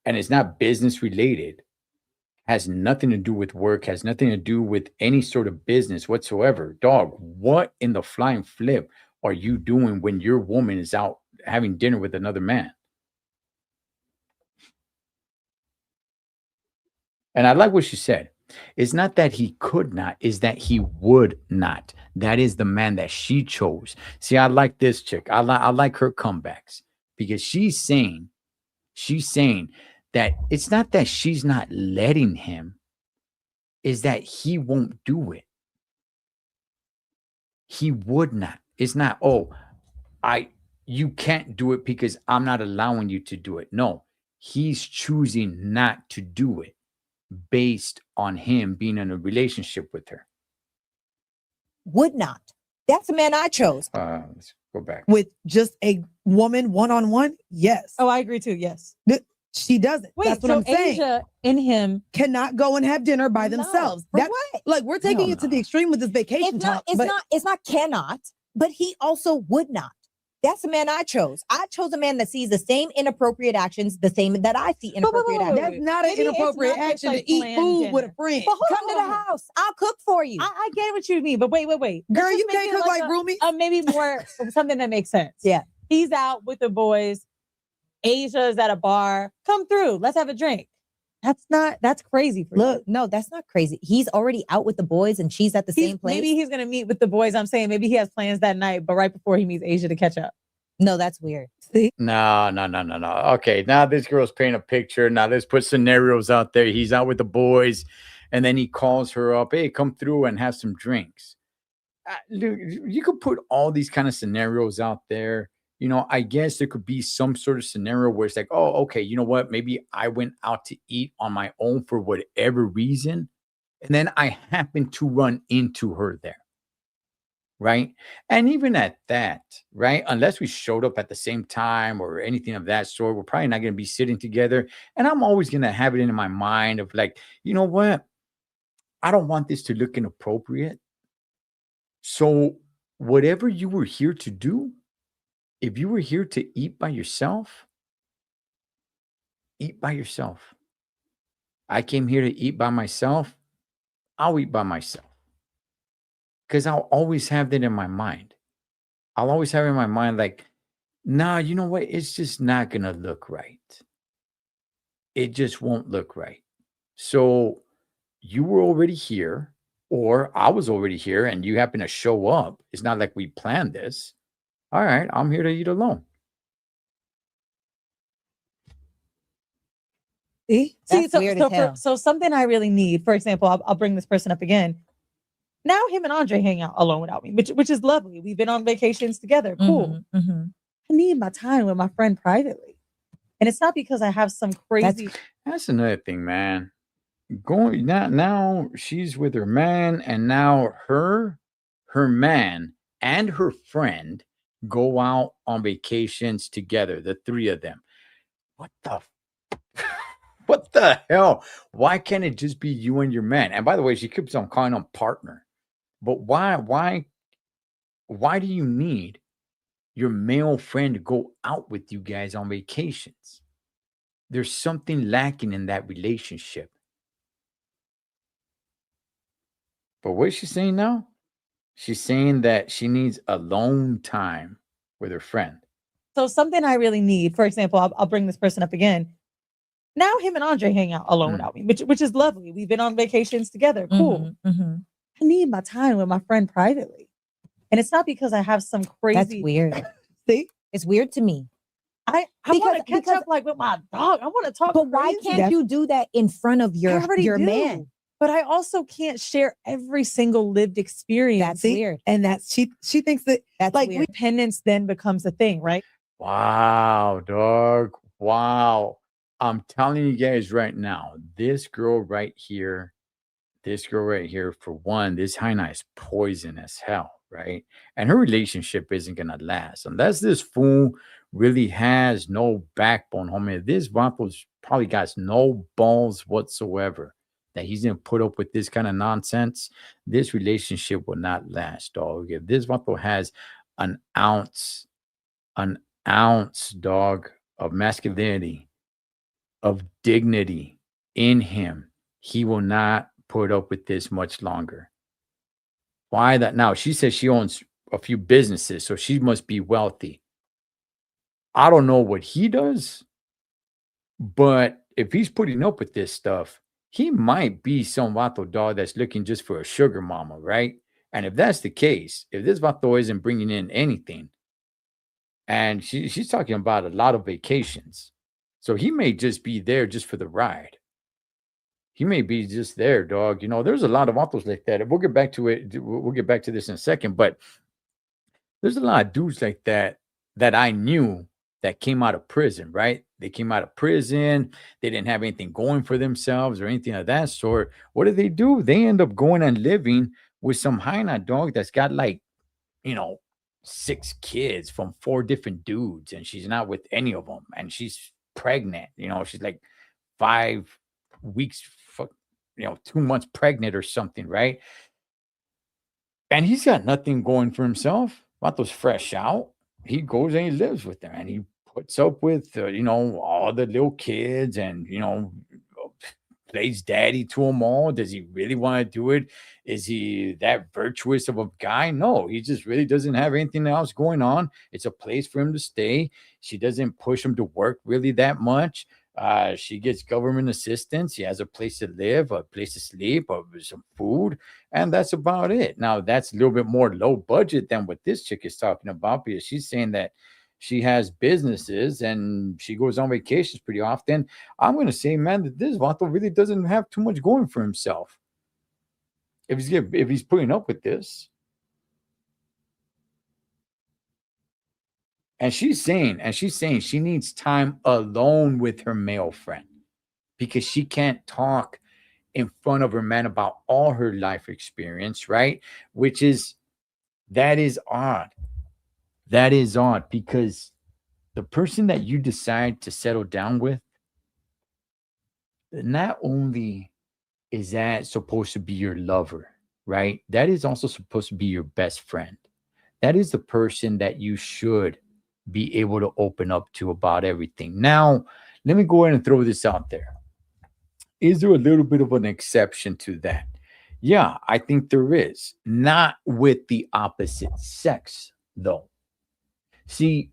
and it's not business related, has nothing to do with work, has nothing to do with any sort of business whatsoever, dog, what in the flying flip are you doing when your woman is out having dinner with another man? And I like what she said. It's not that he could not, it's that he would not. That is the man that she chose. See, I like this chick. I like her comebacks because she's saying that it's not that she's not letting him, is that he won't do it. He would not. It's not, you can't do it because I'm not allowing you to do it. No, he's choosing not to do it based on him being in a relationship with her. Would not. That's the man I chose. Let's go back. With just a woman one-on-one? Yes. Oh, I agree too. Yes. She doesn't. Wait, That's what so I'm saying. Asia in him. Cannot go and have dinner by No. themselves. For That's what? like, we're taking Hell it to no. the extreme with this vacation It's not. talk. It's but not. It's not. Cannot. But he also would not. That's the man I chose. I chose a man that sees the same inappropriate actions, the same that I see inappropriate wait, actions. that's not an Maybe it's inappropriate not just, action like, to eat planned food with a dinner. friend. But Come to Hold the on. house. I'll cook for you. I get what you mean, but wait. Girl, Let's you just make can't it cook like a- roomies. Maybe more something that makes sense. Yeah. He's out with the boys. Asia is at a bar. Come through. Let's have a drink. That's crazy for you. Look, no, that's not crazy. He's already out with the boys and she's at the same place. Maybe he's gonna meet with the boys. I'm saying maybe he has plans that night, but right before he meets Asia to catch up. No, that's weird. No. Okay, now this girl's painting a picture. Now let's put scenarios out there. He's out with the boys, and then he calls her up. Hey, come through and have some drinks. Look, you could put all these kind of scenarios out there. You know, I guess there could be some sort of scenario where it's like, oh, okay, you know what? Maybe I went out to eat on my own for whatever reason, and then I happened to run into her there. Right. And even at that, right, unless we showed up at the same time or anything of that sort, we're probably not going to be sitting together. And I'm always going to have it in my mind of like, you know what? I don't want this to look inappropriate. So whatever you were here to do, if you were here to eat by yourself, eat by yourself. I came here to eat by myself. I'll eat by myself. Because I'll always have that in my mind. I'll always have in my mind, like, nah, you know what? It's just not going to look right. It just won't look right. So you were already here, or I was already here, and you happen to show up. It's not like we planned this. All right, I'm here to eat alone. See? That's weird as hell. So something I really need, for example, I'll bring this person up again. Now him and Andre hang out alone without me, which is lovely. We've been on vacations together. Cool. Mhm. I need my time with my friend privately. And it's not because I have some crazy. That's another thing, man. Going now she's with her man, and now her man and her friend go out on vacations together, the three of them. What the what the hell? Why can't it just be you and your man? And by the way, she keeps on calling him partner. But why do you need your male friend to go out with you guys on vacations? There's something lacking in that relationship. But what is she saying now? She's saying that she needs alone time with her friend. So something I really need, for example, I'll bring this person up again. Now him and Andre hang out alone without me, which is lovely. We've been on vacations together. Cool. Mhm. I need my time with my friend privately. And it's not because I have some crazy. That's weird. See? It's weird to me. I want to catch up like with my dog. I want to talk. But why crazy. can't you do that in front of I your already do. man? But I also can't share every single lived experience. That's See? weird. And that's she thinks that That's like weird. dependence then becomes a thing, right? Wow, dog. Wow. I'm telling you guys right now, this girl right here, for one, this Haina is poison as hell, right? And her relationship isn't gonna last unless this fool really has no backbone, homie. This Vato's probably got no balls whatsoever that he's gonna put up with this kind of nonsense. This relationship will not last, dog. If this Vato has an ounce, dog, of masculinity, of dignity in him, he will not put up with this much longer. Why that? Now she says she owns a few businesses, so she must be wealthy. I don't know what he does, but if he's putting up with this stuff, he might be some Vato dog that's looking just for a sugar mama, right? And if that's the case, if this Vato isn't bringing in anything, and she's talking about a lot of vacations, so he may just be there just for the ride. He may be just there, dog. You know, there's a lot of Vatos like that. We'll get back to it. We'll get back to this in a second, but there's a lot of dudes like that that I knew that came out of prison, right? They came out of prison. They didn't have anything going for themselves or anything of that sort. What do? They end up going and living with some Haina dog that's got like, 6 kids from 4 different dudes, and she's not with any of them. And she's pregnant. She's like 5 weeks, 2 months pregnant or something, right? And he's got nothing going for himself. Vato's fresh out. He goes and he lives with them, and he puts up with, all the little kids, and, plays daddy to them all. Does he really want to do it? Is he that virtuous of a guy? No, he just really doesn't have anything else going on. It's a place for him to stay. She doesn't push him to work really that much. She gets government assistance. She has a place to live, a place to sleep, some food, and that's about it. Now, that's a little bit more low budget than what this chick is talking about, because she's saying that she has businesses and she goes on vacations pretty often. I'm going to say, man, that this Vato really doesn't have too much going for himself. If he's putting up with this. And she's saying she needs time alone with her male friend, because she can't talk in front of her man about all her life experience, right? That is odd. That is odd, because the person that you decide to settle down with, not only is that supposed to be your lover, right? That is also supposed to be your best friend. That is the person that you should be able to open up to about everything. Now, let me go ahead and throw this out there. Is there a little bit of an exception to that? Yeah, I think there is. Not with the opposite sex, though. See,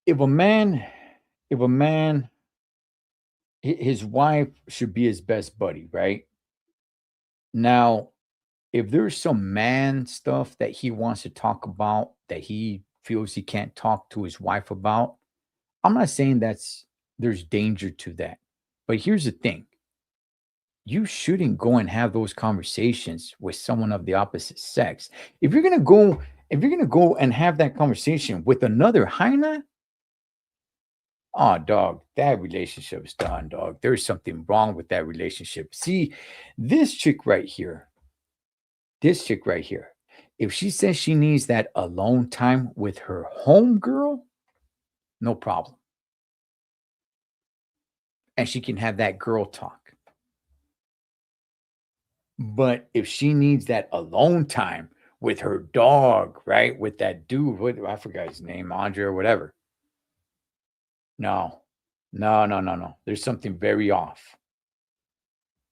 if a man, his wife should be his best buddy, right? Now, if there's some man stuff that he wants to talk about that he feels he can't talk to his wife about, I'm not saying that's there's danger to that. But here's the thing. You shouldn't go and have those conversations with someone of the opposite sex. If you're gonna go and have that conversation with another hyena, oh dog, that relationship is done, dog. There's something wrong with that relationship. See, this chick right here, if she says she needs that alone time with her homegirl, no problem. And she can have that girl talk. But if she needs that alone time with her dog, right? With that dude, what I forgot his name, Andre or whatever. No. There's something very off.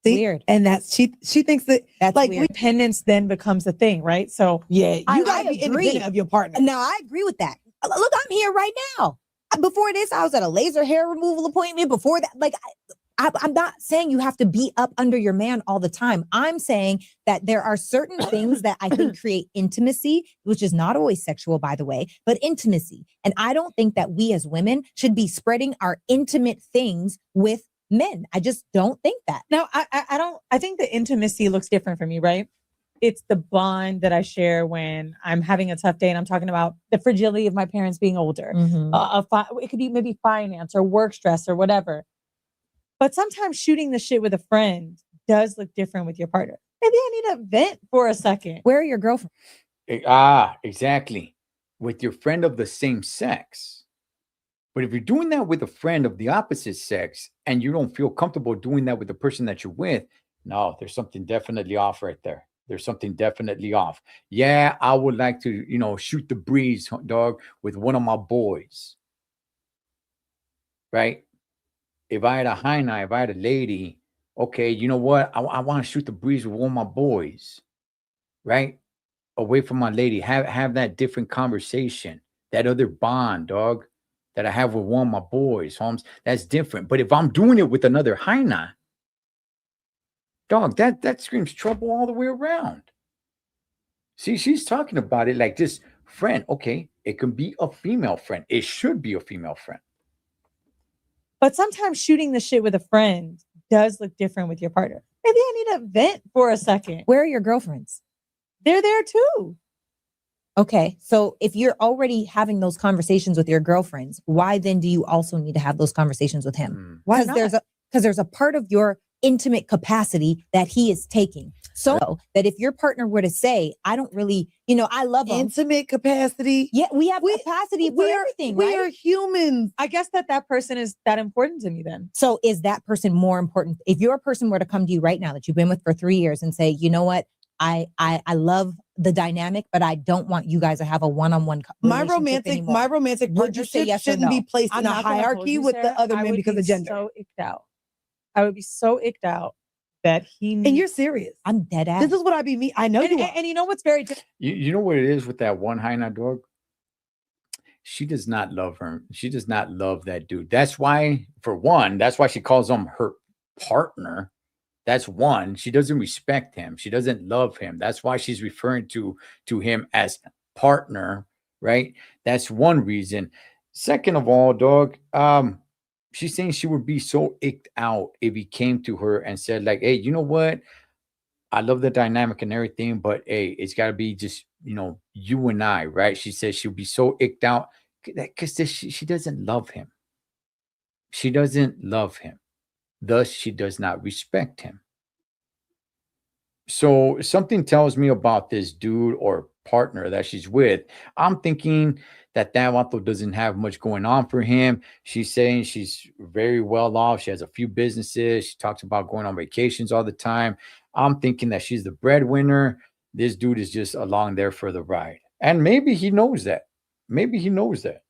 See? Weird. And that's she thinks that That's like weird. Independence then becomes a thing, right? So yeah, you I gotta be agree. independent of your partner. Now I agree with that. Look, I'm here right now. Before this, I was at a laser hair removal appointment. Before that, like I'm not saying you have to be up under your man all the time. I'm saying that there are certain things that I think create intimacy, which is not always sexual, by the way, but intimacy. And I don't think that we as women should be spreading our intimate things with men. I just don't think that. now I think the intimacy looks different for me, right? It's the bond that I share when I'm having a tough day and I'm talking about the fragility of my parents being older. It could be maybe finance or work stress or whatever. But sometimes shooting the shit with a friend does look different with your partner. Maybe I need to vent for a second. Where are your girlfriends? Exactly. With your friend of the same sex. But if you're doing that with a friend of the opposite sex and you don't feel comfortable doing that with the person that you're with, no, there's something definitely off right there. There's something definitely off. Yeah, I would like to, shoot the breeze, dog, with one of my boys. Right? If I had a hyena, if I had a lady, okay, you know what? I want to shoot the breeze with one of my boys. Right? Away from my lady. Have that different conversation. That other bond, dog, that I have with one of my boys, Holmes. That's different. But if I'm doing it with another hyena, dog, that screams trouble all the way around. See, she's talking about it like this friend. Okay, it can be a female friend. It should be a female friend. But sometimes shooting the shit with a friend does look different with your partner. Maybe I need to vent for a second. Where are your girlfriends? They're there too. Okay, so if you're already having those conversations with your girlfriends, why then do you also need to have those conversations with him? Why Because not? there's a part of your intimate capacity that he is taking. So that if your partner were to say, I don't really, I love him. Intimate capacity. Yeah, we have capacity for everything, right? We are humans. I guess that person is that important to me then. So is that person more important? If your person were to come to you right now that you've been with for 3 years and say, you know what, I love the dynamic, but I don't want you guys to have a one-on-one My romantic Would you say partnership yes or shouldn't no? be placed I'm in a not gonna hold hierarchy you, with Sarah. the other I men would because be of gender. So icked out. I would be so icked out that he And needs. you're serious. I'm dead ass. This is what I be me. I know you are. And you know what's very different? You know what it is with that one hyena dog? She does not love her. She does not love that dude. That's why, for one, that's why she calls him her partner. That's one. She doesn't respect him. She doesn't love him. That's why she's referring to him as partner, right? That's one reason. Second of all, dog, she's saying she would be so icked out if he came to her and said, like, hey, you know what? I love the dynamic and everything, but hey, it's got to be just, you and I, right? She says she'll be so icked out because she doesn't love him. She doesn't love him. Thus, she does not respect him. So something tells me about this dude or partner that she's with. I'm thinking that Vato doesn't have much going on for him. She's saying she's very well off. She has a few businesses. She talks about going on vacations all the time. I'm thinking that she's the breadwinner. This dude is just along there for the ride. And maybe he knows that. Maybe he knows that.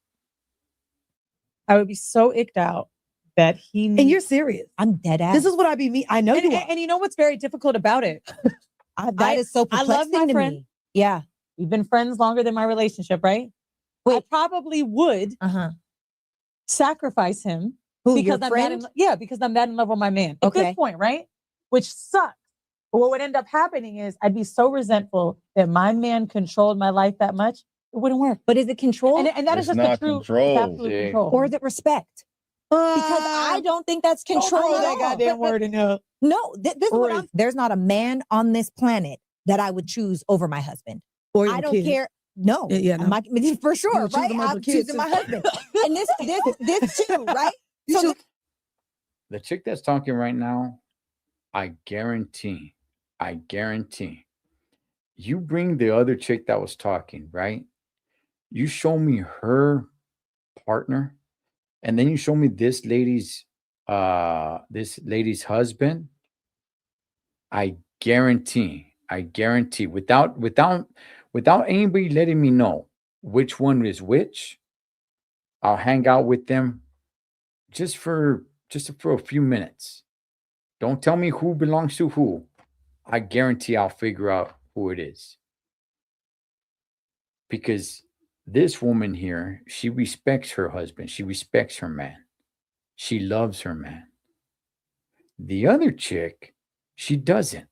I would be so icked out that he needs. And you're serious. I'm dead ass. This is what I be me. I know you are. And you know what's very difficult about it? That is so I perplexing love my to friend. me. Yeah. We've been friends longer than my relationship, right? I Wait. probably would sacrifice him Who, because your I'm that friend? because I'm that in love with my man. At Okay. this point, right? Which sucks. But what would end up happening is I'd be so resentful that my man controlled my life that much. It wouldn't work. But is it control And that is It's just the not truth. control. It's absolute See. control. or is it respect? because I don't think that's control Throw at that all. goddamn word in there. No, this is what I'm, there's not a man on this planet that I would choose over my husband. Or I your don't kids. care. No, Yeah, no. I'm not, for sure, would choose right? them over I'm kids, choosing my too. husband. And this too, right? You So should- The chick that's talking right now, I guarantee, you bring the other chick that was talking, right? You show me her partner, and then you show me this lady's husband. I guarantee, without anybody letting me know which one is which, I'll hang out with them just for a few minutes. Don't tell me who belongs to who. I guarantee I'll figure out who it is. Because this woman here, she respects her husband. She respects her man. She loves her man. The other chick, she doesn't.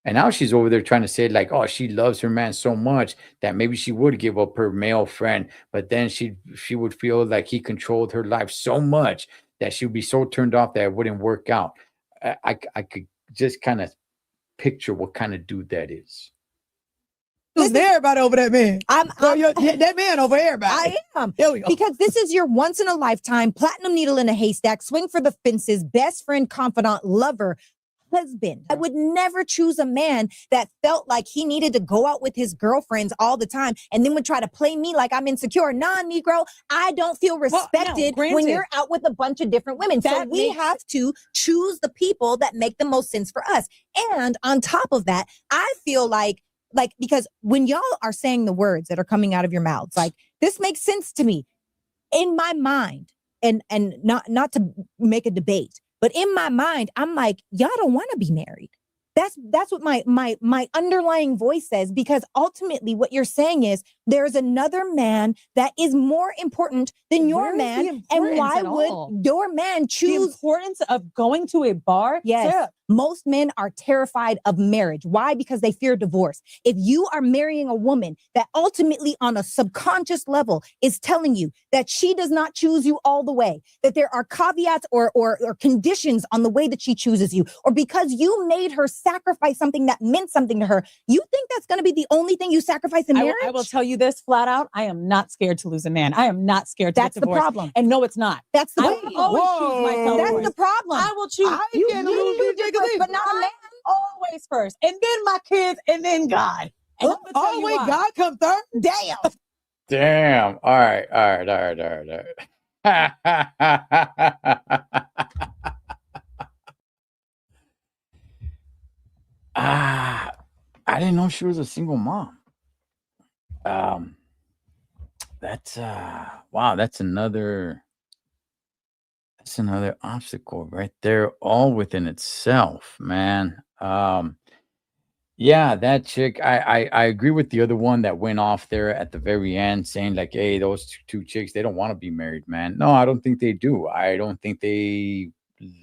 And now she's over there trying to say, like, oh, she loves her man so much that maybe she would give up her male friend, but then she would feel like he controlled her life so much that she'd be so turned off that it wouldn't work out. I could just kind of picture what kind of dude that is. Who's everybody over that man? That man over everybody. I am. There we go. Because this is your once in a lifetime platinum needle in a haystack, swing for the fences, best friend, confidant, lover, husband. I would never choose a man that felt like he needed to go out with his girlfriends all the time and then would try to play me like I'm insecure. Nah, Negro, I don't feel respected when granted. you're out with a bunch of different women. So That we makes- have to choose the people that make the most sense for us. And on top of that, I feel like because when y'all are saying the words that are coming out of your mouths, like this makes sense to me in my mind, and not to make a debate, but in my mind, I'm like, y'all don't want to be married. That's what my underlying voice says, because ultimately what you're saying is there's another man that is more important than your Where is man. the And importance why at would all? your man The choose? importance of going to a bar. Yes. Sarah, Most men are terrified of marriage. Why? Because they fear divorce. If you are marrying a woman that ultimately on a subconscious level is telling you that she does not choose you all the way, that there are caveats or conditions on the way that she chooses you, or because you made her sacrifice something that meant something to her, you think that's going to be the only thing you sacrifice in marriage? I will tell you this flat out. I am not scared to lose a man. I am not scared to That's get the divorced. problem. And no, it's not. That's the I problem. will always choose myself That's first. the problem. I will choose. You can't lose choose me, first, but not a man. Always first, and then my kids, and then God. And I'm gonna tell you wait, why. God come third? Damn. Damn. All right. I didn't know she was a single mom. That's wow, that's another obstacle right there, all within itself, man. Yeah, that chick, I agree with the other one that went off there at the very end saying like, hey, those two chicks, they don't want to be married, man. No, I don't think they do. I don't think they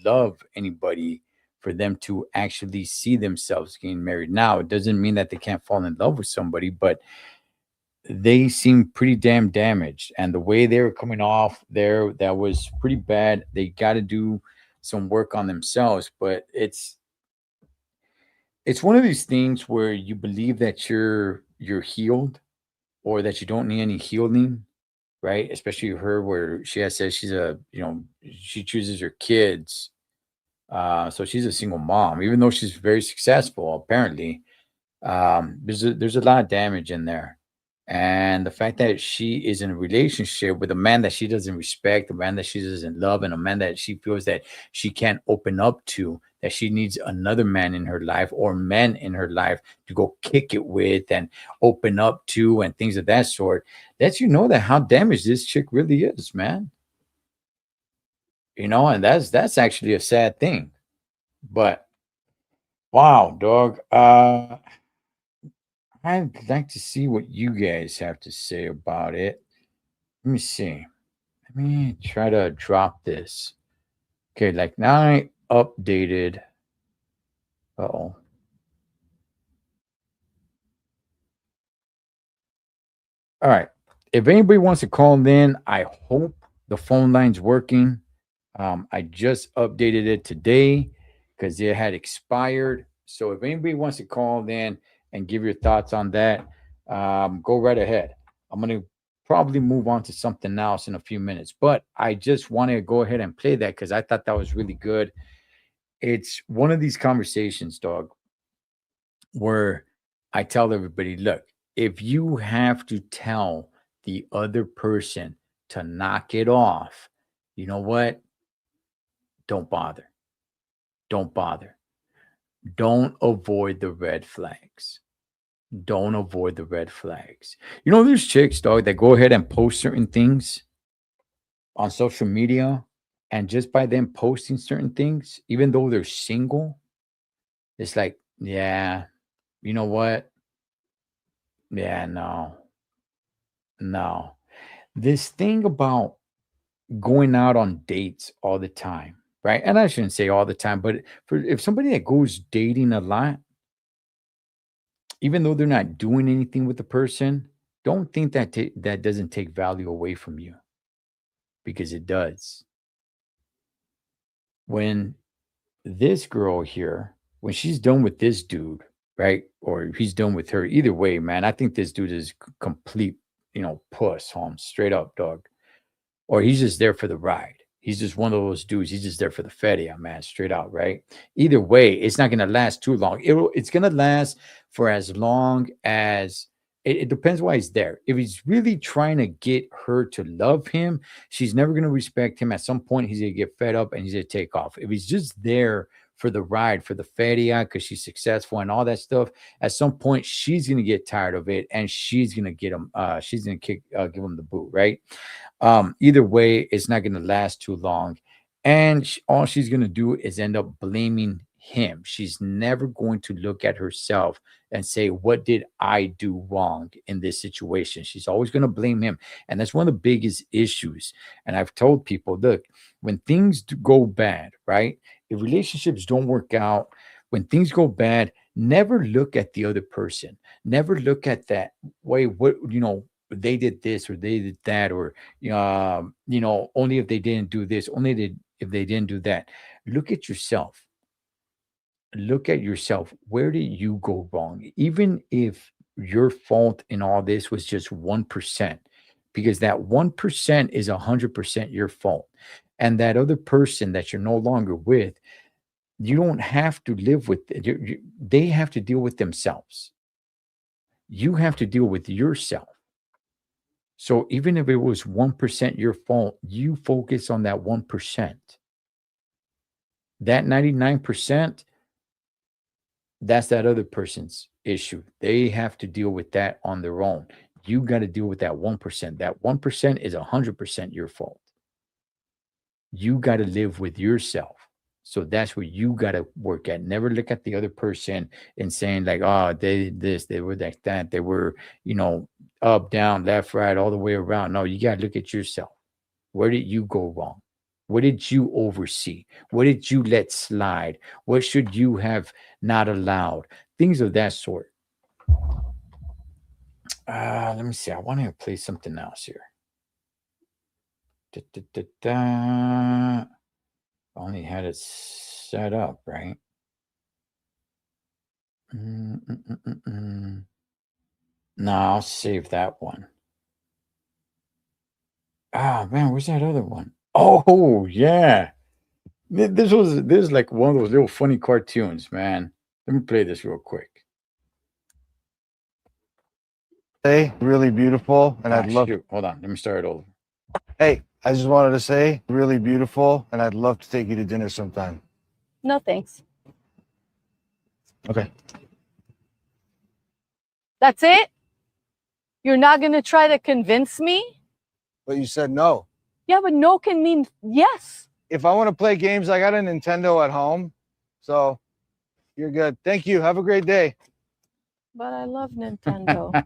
love anybody for them to actually see themselves getting married. Now, it doesn't mean that they can't fall in love with somebody, but they seem pretty damn damaged. And the way they were coming off there, that was pretty bad. They got to do some work on themselves, but it's one of these things where you believe that you're healed or that you don't need any healing, right? Especially her, where she has said she's she chooses her kids. So she's a single mom, even though she's very successful, apparently. There's a lot of damage in there. And the fact that she is in a relationship with a man that she doesn't respect, a man that she doesn't love, and a man that she feels that she can't open up to, that she needs another man in her life or men in her life to go kick it with and open up to and things of that sort, lets you know that how damaged this chick really is, man. And that's actually a sad thing. But wow, dog. I'd like to see what you guys have to say about it. Let me see. Let me try to drop this. Okay, like now I updated. Uh-oh. All right. If anybody wants to call in, I hope the phone line's working. I just updated it today because it had expired. So if anybody wants to call in and give your thoughts on that, go right ahead. I'm going to probably move on to something else in a few minutes, but I just wanted to go ahead and play that because I thought that was really good. It's one of these conversations, dog, where I tell everybody, look, if you have to tell the other person to knock it off, you know what? Don't bother. Don't bother. Don't avoid the red flags. Don't avoid the red flags. You know, there's chicks, dog, that go ahead and post certain things on social media. And just by them posting certain things, even though they're single, it's like, yeah, you know what? Yeah, no, no. This thing about going out on dates all the time, right? And I shouldn't say all the time, but for if somebody that goes dating a lot, even though they're not doing anything with the person, don't think that that doesn't take value away from you because it does. When this girl here, when she's done with this dude, right? Or he's done with her, either way, man, I think this dude is complete, puss, home, straight up, dog. Or he's just there for the ride. He's just one of those dudes. He's just there for the feria, man, straight out, right? Either way, it's not going to last too long. It's going to last for as long as it depends why he's there. If he's really trying to get her to love him, she's never going to respect him. At some point, he's going to get fed up and he's going to take off. If he's just there for the ride, for the feria, because she's successful and all that stuff, at some point, she's going to get tired of it and she's going to get him, she's going to give him the boot, right? Either way, it's not going to last too long. And all she's going to do is end up blaming him. She's never going to look at herself and say, what did I do wrong in this situation? She's always going to blame him. And that's one of the biggest issues. And I've told people, look, when things go bad, right? If relationships don't work out, when things go bad, never look at the other person. Never look at that way. They did this or they did that, or only if they didn't do this, if they didn't do that. Look at yourself. Look at yourself. Where did you go wrong? Even if your fault in all this was just 1%, because that 1% is 100% your fault. And that other person that you're no longer with, you don't have to live with it. They have to deal with themselves. You have to deal with yourself. So even if it was 1% your fault, you focus on that 1%. That 99%, that's that other person's issue. They have to deal with that on their own. You got to deal with that 1%. That 1% is 100% your fault. You got to live with yourself. So that's where you got to work at. Never look at the other person and saying like, oh, they did this, they were like that, they were, up, down, left, right, all the way around. No, you got to look at yourself. Where did you go wrong? What did you oversee? What did you let slide? What should you have not allowed? Things of that sort. Let me see. I want to play something else here. I only had it set up, right? No, I'll save that one. Ah, man, where's that other one? Oh, yeah. This is like one of those little funny cartoons, man. Let me play this real quick. Say really beautiful, and I'd love. Hold on, let me start it over. Hey, I just wanted to say really beautiful, and I'd love to take you to dinner sometime. No, thanks. Okay. That's it? You're not going to try to convince me? But you said no. Yeah, but no can mean yes. If I want to play games, I got a Nintendo at home. So you're good. Thank you. Have a great day. But I love Nintendo.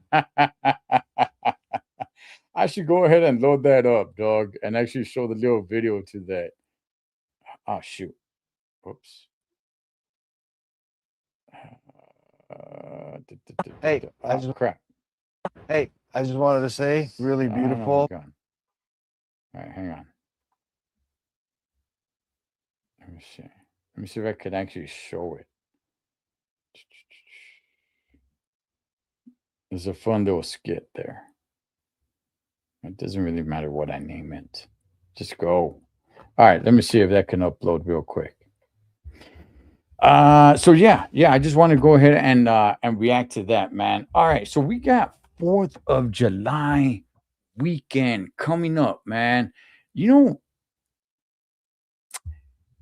I should go ahead and load that up, dog, and actually show the little video to that. Oh, shoot. Oops. Hey, crap. Hey, I just wanted to say really beautiful. All right, hang on. Let me see. Let me see if I could actually show it. There's a fun little skit there. It doesn't really matter what I name it. Just go. All right, let me see if that can upload real quick. So yeah, I just want to go ahead and react to that, man. All right, so we got 4th of July weekend coming up, man. You know,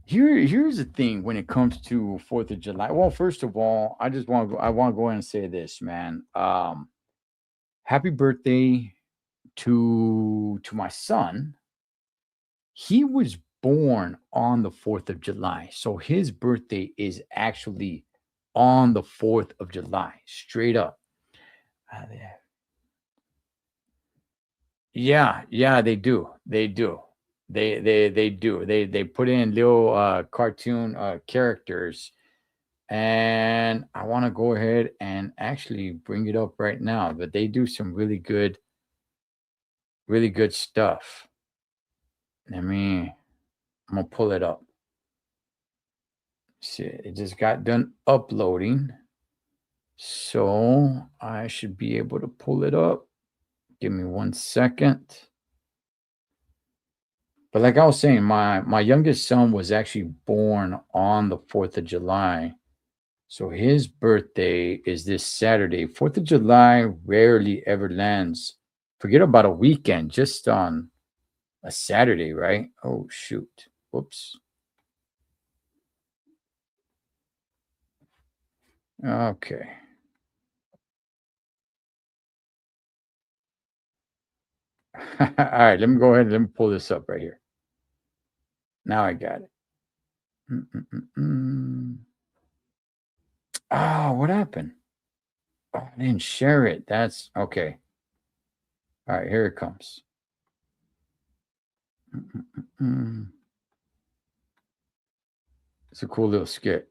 here's the thing when it comes to 4th of July. Well, first of all, I want to go ahead and say this, man. Happy birthday to my son. He was born on the 4th of July. So his birthday is actually on the 4th of July, straight up. Yeah, they do. They do. They do. They put in little cartoon characters. And I want to go ahead and actually bring it up right now, but they do some really good stuff. I'm gonna pull it up. See, it just got done uploading. So I should be able to pull it up. Give me 1 second. But like I was saying, my youngest son was actually born on the 4th of July. So his birthday is this Saturday. 4th of July rarely ever lands. Forget about a weekend, just on a Saturday, right? Oh, shoot. Whoops. Okay. All right, let me go ahead and let me pull this up right here. Now I got it. Oh, what happened? Oh, I didn't share it. That's okay. All right, here it comes. It's a cool little skit.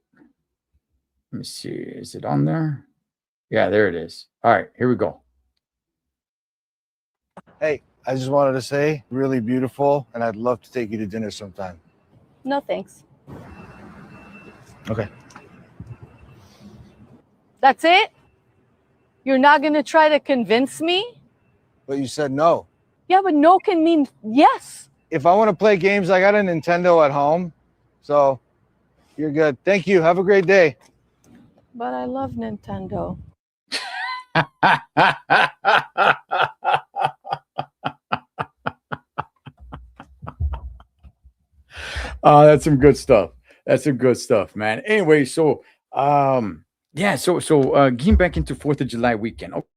Let me see. Is it on there? Yeah, there it is. All right, here we go. Hey, I just wanted to say, really beautiful, and I'd love to take you to dinner sometime. No, thanks. Okay. That's it? You're not going to try to convince me? But you said no. Yeah, but no can mean yes. If I want to play games, I got a Nintendo at home. So you're good. Thank you. Have a great day. But I love Nintendo. That's some good stuff. That's some good stuff, man. Anyway, so getting back into 4th of July weekend. Okay.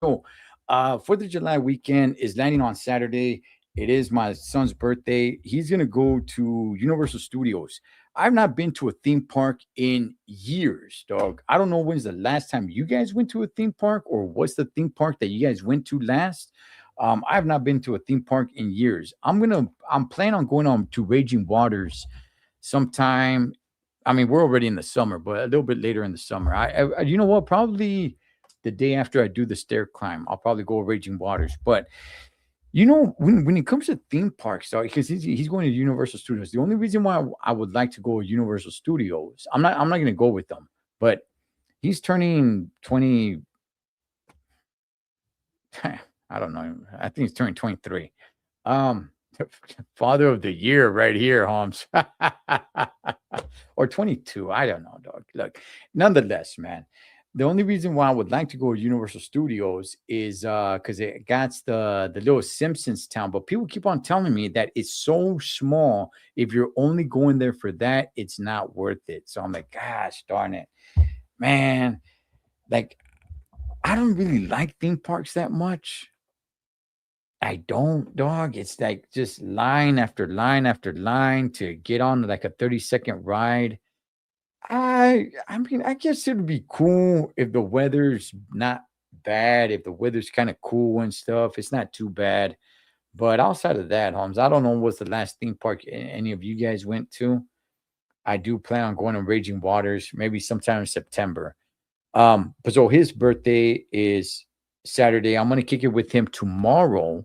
So 4th of July weekend is landing on Saturday. It is my son's birthday. He's gonna go to Universal Studios. I've not been to a theme park in years, dog. I don't know when's the last time you guys went to a theme park, or what's the theme park that you guys went to last. I've not been to a theme park in years. I'm planning on going on to Raging Waters sometime. I mean, we're already in the summer, but a little bit later in the summer. I you know what? Probably the day after I do the stair climb, I'll probably go Raging Waters. But you know, when it comes to theme parks, though, because he's going to Universal Studios. The only reason why I would like to go to Universal Studios, I'm not going to go with them, but he's turning 20. I don't know. I think he's turning 23. Father of the year right here, Holmes. Or 22. I don't know, dog. Look, nonetheless, man. The only reason why I would like to go to Universal Studios is because it got the little Simpsons town. But people keep on telling me that it's so small. If you're only going there for that, it's not worth it. So I'm like, gosh darn it, man. Like, I don't really like theme parks that much. I don't, dog. It's like just line after line after line to get on like a 30-second ride. I mean, I guess it would be cool if the weather's not bad, if the weather's kind of cool and stuff. It's not too bad. But outside of that, Holmes, I don't know what's the last theme park any of you guys went to. I do plan on going to Raging Waters, maybe sometime in September. But so his birthday is Saturday. I'm gonna kick it with him tomorrow.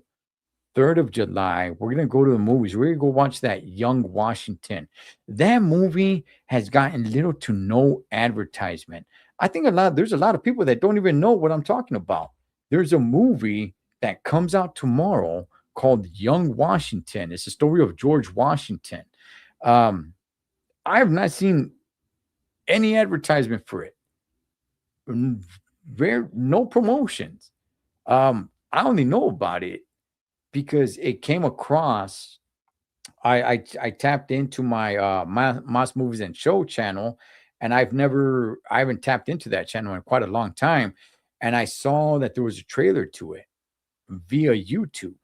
3rd of July, we're gonna go to the movies. We're gonna go watch that Young Washington. That movie has gotten little to no advertisement. I think there's a lot of people that don't even know what I'm talking about. There's a movie that comes out tomorrow called Young Washington. It's the story of George Washington. I have not seen any advertisement for it. No promotions. I only know about it because it came across. I tapped into my Moss Movies and Show channel, and I haven't tapped into that channel in quite a long time. And I saw that there was a trailer to it via YouTube.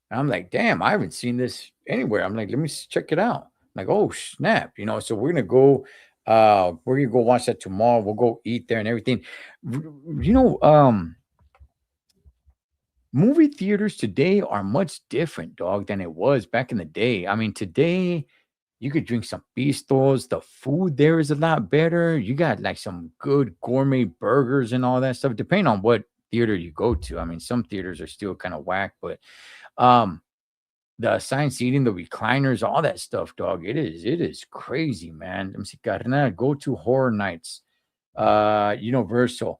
And I'm like, damn, I haven't seen this anywhere. I'm like, let me check it out. I'm like, oh snap, so we're gonna go watch that tomorrow. We'll go eat there and everything. Movie theaters today are much different, dog, than it was back in the day. I mean, today you could drink some pistos. The food there is a lot better. You got like some good gourmet burgers and all that stuff, depending on what theater you go to. I mean, some theaters are still kind of whack, but the assigned seating, the recliners, all that stuff, dog. It is crazy, man. Let me see, carnal, go to Horror Nights, Universal.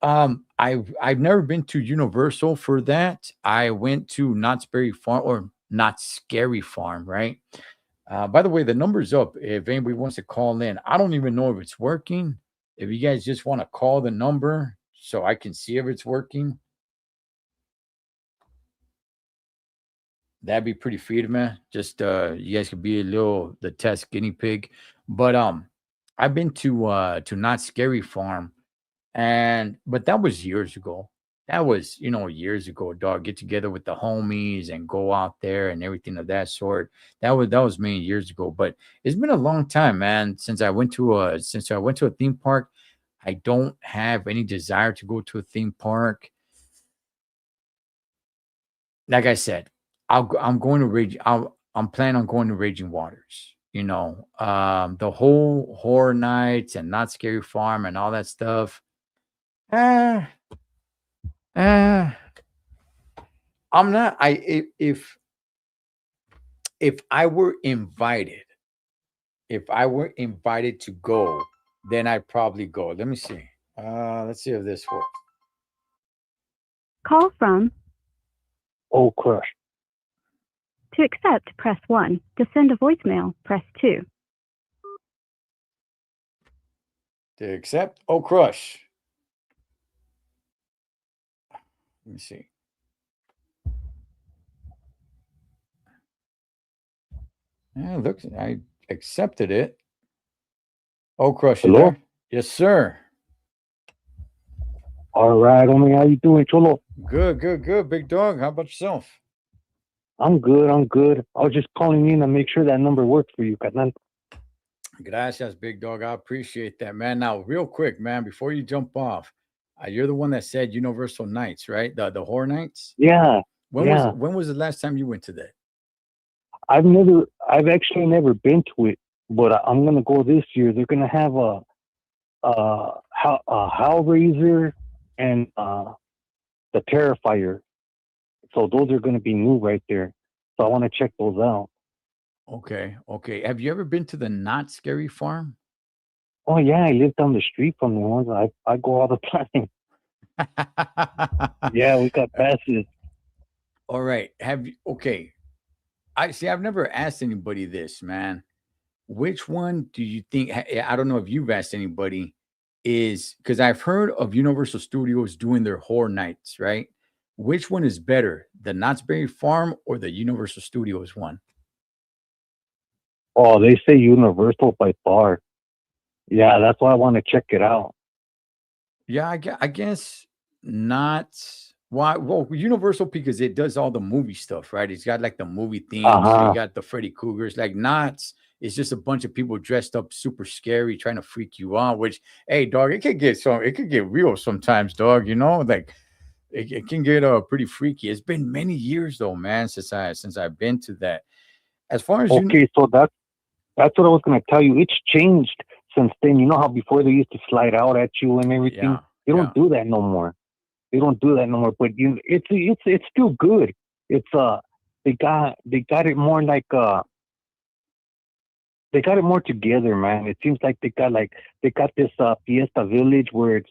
I've never been to Universal for that. I went to Knott's Berry Farm, or Not Scary Farm, right? By the way, the number's up. If anybody wants to call in, I don't even know if it's working. If you guys just want to call the number so I can see if it's working, that'd be pretty freedom, man. Just you guys could be the test guinea pig. But I've been to Not Scary Farm, but that was years ago. That was, years ago, dog. Get together with the homies and go out there and everything of that sort. That was many years ago. But it's been a long time, man, since I went to a theme park. I don't have any desire to go to a theme park. Like I said, I'm going to I'm planning on going to Raging Waters. The whole Horror Nights and Not Scary Farm and all that stuff. I'm not. If I were invited, to go, then I'd probably go. Let me see. Let's see if this works. Call from Oh Crush. To accept, press 1. To send a voicemail, press 2. To accept, Oh Crush. Let me see. Yeah, look, I accepted it. Oh Crush, you Hello? there? Yes, sir. All right, homie, how you doing, Cholo? Good, big dog. How about yourself? I'm good. I was just calling in to make sure that number works for you, carnal. Gracias, big dog. I appreciate that, man. Now, real quick, man, before you jump off, you're the one that said Universal Nights, right? The Horror Nights? Yeah. When was the last time you went to that? I've actually never been to it, but I'm gonna go this year. They're gonna have a Hellraiser and the Terrifier. So those are gonna be new right there. So I want to check those out. Okay. Have you ever been to the Not Scary Farm? Oh yeah, I live down the street from the ones. I go all the time. Yeah, we got passes. All right. Okay. I've never asked anybody this, man. Which one do you think? I don't know if you've asked anybody. Is because I've heard of Universal Studios doing their Horror Nights, right? Which one is better, the Knott's Berry Farm or the Universal Studios one? Oh, they say Universal by far. Yeah, that's why I want to check it out. Yeah, I guess not. Why? Well, Universal, because it does all the movie stuff, right? It's got like the movie themes. You got the Freddy Kruegers. Like Knott's, it's just a bunch of people dressed up super scary, trying to freak you out. Which, hey, dog, it could get real sometimes, dog. Like it can get pretty freaky. It's been many years though, man, since I've been to that. As far as so that's what I was gonna tell you. It's changed since then. You know how before they used to slide out at you and everything. Yeah, they don't do that no more. But it's still good. It's they got it more like they got it more together, man. It seems like they got this fiesta village where it's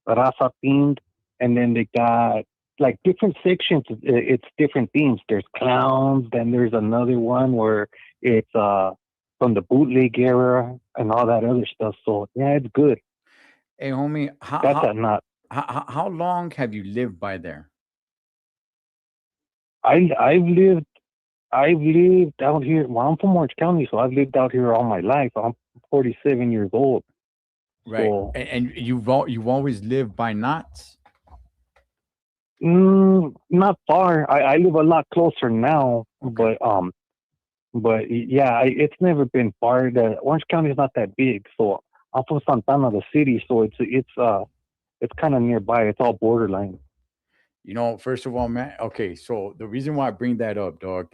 raza themed, and then they got like different sections. It's different themes. There's clowns, then there's another one where it's from the bootleg era and all that other stuff. So yeah, it's good. Hey, homie, That's at not. how long have you lived by there? I I've lived out here. Well, I'm from Orange County, so I've lived out here all my life. I'm 47 years old. Right. So And you've always lived by Knott's? not far. I live a lot closer now, Okay. yeah, it's never been far. The Orange County is not that big, so I'm from Santana, the city, so it's kind of nearby. It's all borderline. You know, first of all, man, okay, so the reason why I bring that up, dog,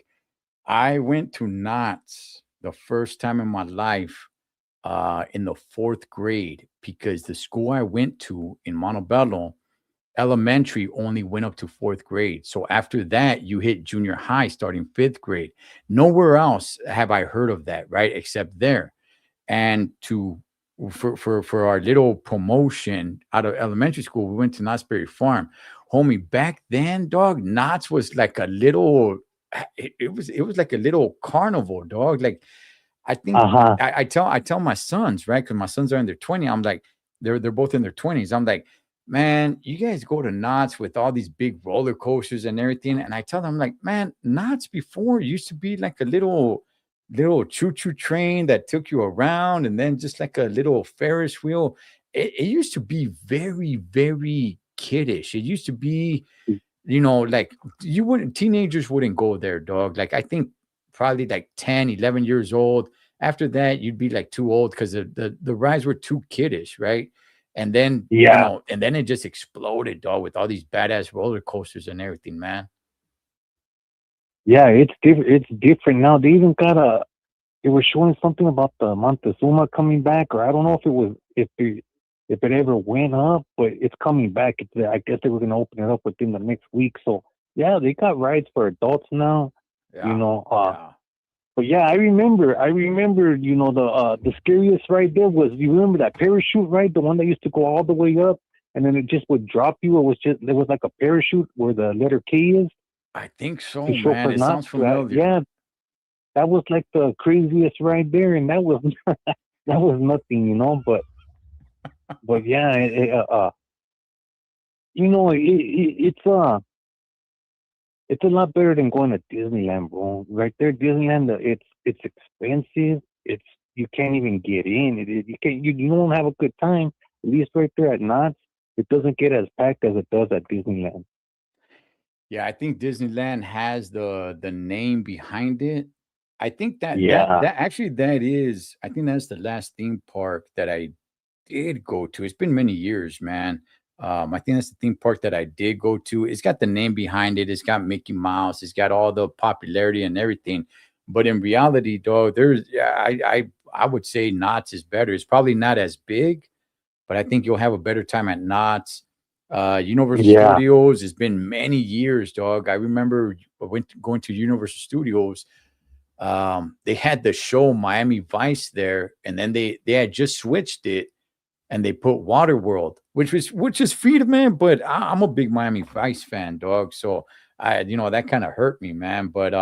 I went to Knott's the first time in my life in the fourth grade because the school I went to in Montebello, elementary only went up to fourth grade. So after that, you hit junior high starting fifth grade. Nowhere else have I heard of that, right? Except there. And to for our little promotion out of elementary school, we went to Knott's Berry Farm. Homie, back then, dog, Knott's was like a little it was like a little carnival, dog. Like I think Uh huh. I tell my sons, right? Because my sons are in their 20s. I'm like, they're both in their 20s. I'm like, man, you guys go to Knott's with all these big roller coasters and everything. And I tell them, like, man, Knott's before used to be like a little choo-choo train that took you around and then just like a little Ferris wheel. It used to be very, very kiddish. It used to be, like you wouldn't teenagers wouldn't go there, dog. Like I think probably like 10, 11 years old. After that, you'd be like too old because the rides were too kiddish, right? And then, Yeah, and then it just exploded, dog, with all these badass roller coasters and everything, man. yeah. It's different. It's different now. They even got a. They were showing something about the Montezuma coming back, or I don't know if it was if it ever went up, but it's coming back. I guess they were going to open it up within the next week. So yeah, they got rides for adults now. You Yeah. know, Yeah. but yeah, I remember, the scariest ride there was, you remember that parachute ride, the one that used to go all the way up and then it just would drop you. It was just, there was like a parachute where the letter K is I think to so, show man. for It not, sounds familiar. yeah, that was like the craziest ride there. And that was, that was nothing, but yeah, it's a lot better than going to Disneyland, bro. Right there, Disneyland, it's expensive. It's You can't even get in. You can't you don't have a good time. At least right there at Knott's, it doesn't get as packed as it does at Disneyland. Yeah, I think Disneyland has the name behind it. I think Yeah, I think that's the last theme park that I did go to. It's been many years, man. I think that's the theme park that I did go to. It's got the name behind it. It's got Mickey Mouse. It's got all the popularity and everything. But in reality, dog, yeah, I would say Knott's is better. It's probably not as big, but I think you'll have a better time at Knott's. Universal yeah, Studios, it's been many years, dog. I remember going to Universal Studios. They had the show Miami Vice there, and then they had just switched it and they put Waterworld, which is freedom, man. But I'm a big Miami Vice fan, dog. So that kind of hurt me, man. But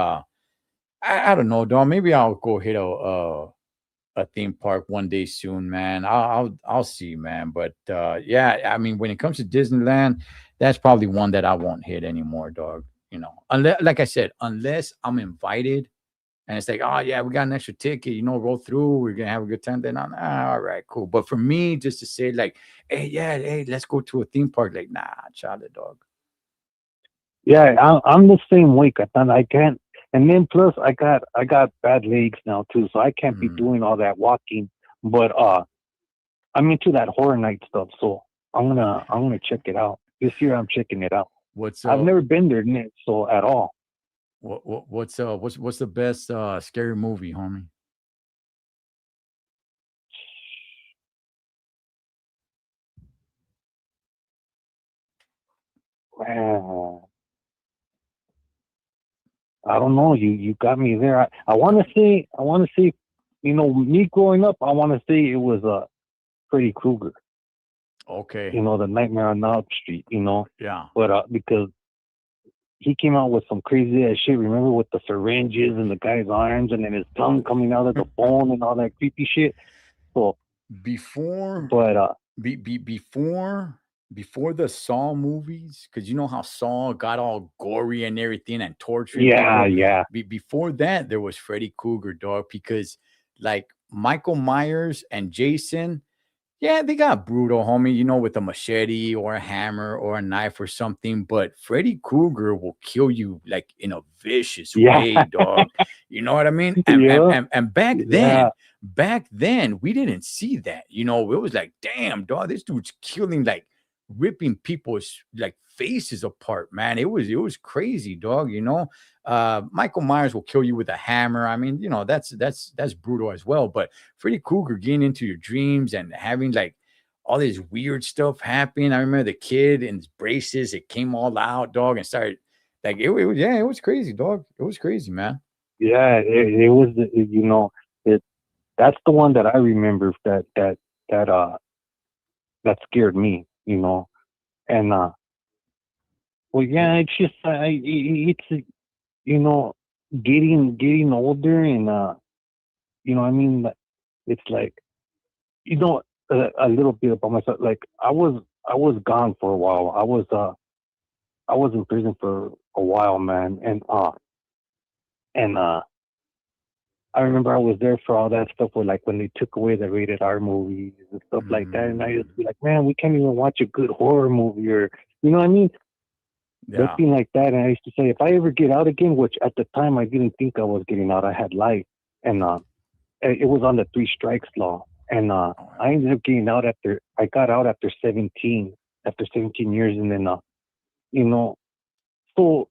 I don't know, dog. Maybe I'll go hit a theme park one day soon, man. I'll see, man. But yeah, I mean, when it comes to Disneyland, that's probably one that I won't hit anymore, dog. Unless, like I said, unless I'm invited and it's like, oh yeah, we got an extra ticket, roll through, we're gonna have a good time. Then I'm all right, cool. But for me, just to say like, hey, yeah, hey, let's go to a theme park, like, nah, child, dog. yeah. I'm the same way, Catan. I can't. And then plus, I got bad legs now too, so I can't be Mm. doing all that walking. But I'm into that horror night stuff, so I'm gonna check it out this year. I'm checking it out. What's I've never been there, Nick, so at all. what's the best scary movie, homie? Uh, I don't know. You got me there. I want to say, you know, me growing up, I want to say it was Freddy Krueger. Okay. You know, the Nightmare on Elm Street. You know, Yeah. but because he came out with some crazy ass shit. Remember with the syringes and the guy's arms and then his tongue coming out of the bone and all that creepy shit. So Before, but before the Saw movies, because you know how Saw got all gory and everything and torturing yeah, people. yeah, Before that, there was Freddy Krueger, dog, because like Michael Myers and Jason, yeah, they got brutal, homie, you know, with a machete or a hammer or a knife or something. But Freddy Krueger will kill you like in a vicious yeah, way, dog. You know what I mean? And yeah, and yeah, back then, we didn't see that. You know, it was like, damn, dog, this dude's killing, like ripping people's like faces apart, man. It was crazy, dog. You know, Michael Myers will kill you with a hammer. I mean, you know, that's brutal as well. But Freddy Krueger getting into your dreams and having like all this weird stuff happen. I remember the kid in his braces, it came all out, dog, and started like it was, yeah, it was crazy, dog. It was crazy, man. yeah. It was, you know, it. That's the one that I remember that that scared me. You know, and well, yeah, it's just it's you know, getting older and you know, I mean, it's like, you know, a little bit about myself. Like I was gone for a while. I was in prison for a while, man, and I remember I was there for all that stuff where like when they took away the rated R movies and stuff like that, and I used to be like, man, we can't even watch a good horror movie or you know what I mean? Yeah. Nothing like that. And I used to say, if I ever get out again, which at the time I didn't think I was getting out, I had life, and it was on the three strikes law, and I ended up getting out after I got out after 17 years, and then you know, so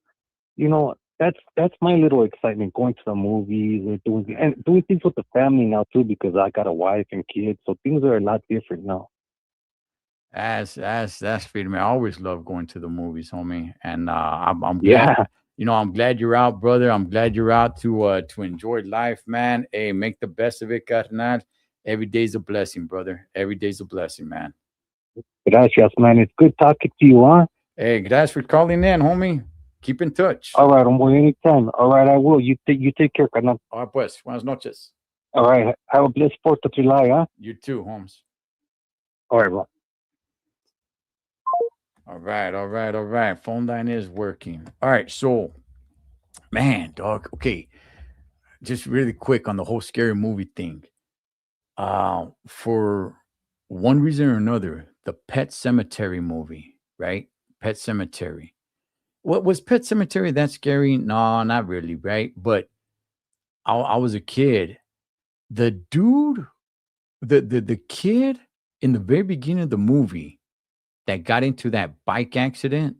you know that's my little excitement going to the movies or doing things with the family now too because I got a wife and kids, so things are a lot different now. That's freedom. I always love going to the movies, homie. And I'm glad, Yeah, you know, I'm glad you're out, brother. I'm glad you're out to enjoy life, man. Hey, make the best of it, carnal. Every day's a blessing, brother. Every day's a blessing, man. gracias, man. It's good talking to you, huh? Hey, gracias for calling in, homie. Keep in touch. All right, homeboy, anytime. All right, I will. You take care, carnal. All right, pues. Buenas noches. All right, have a blessed 4th of July, huh? You too, Holmes. All right, bro. All right, all right, all right. Phone line is working. All right, so, man, dog. Okay, just really quick on the whole scary movie thing. For one reason or another, the Pet Cemetery movie, right? Pet Cemetery. What was Pet Cemetery that scary? No, not really, right? But I was a kid. The dude, the kid in the very beginning of the movie that got into that bike accident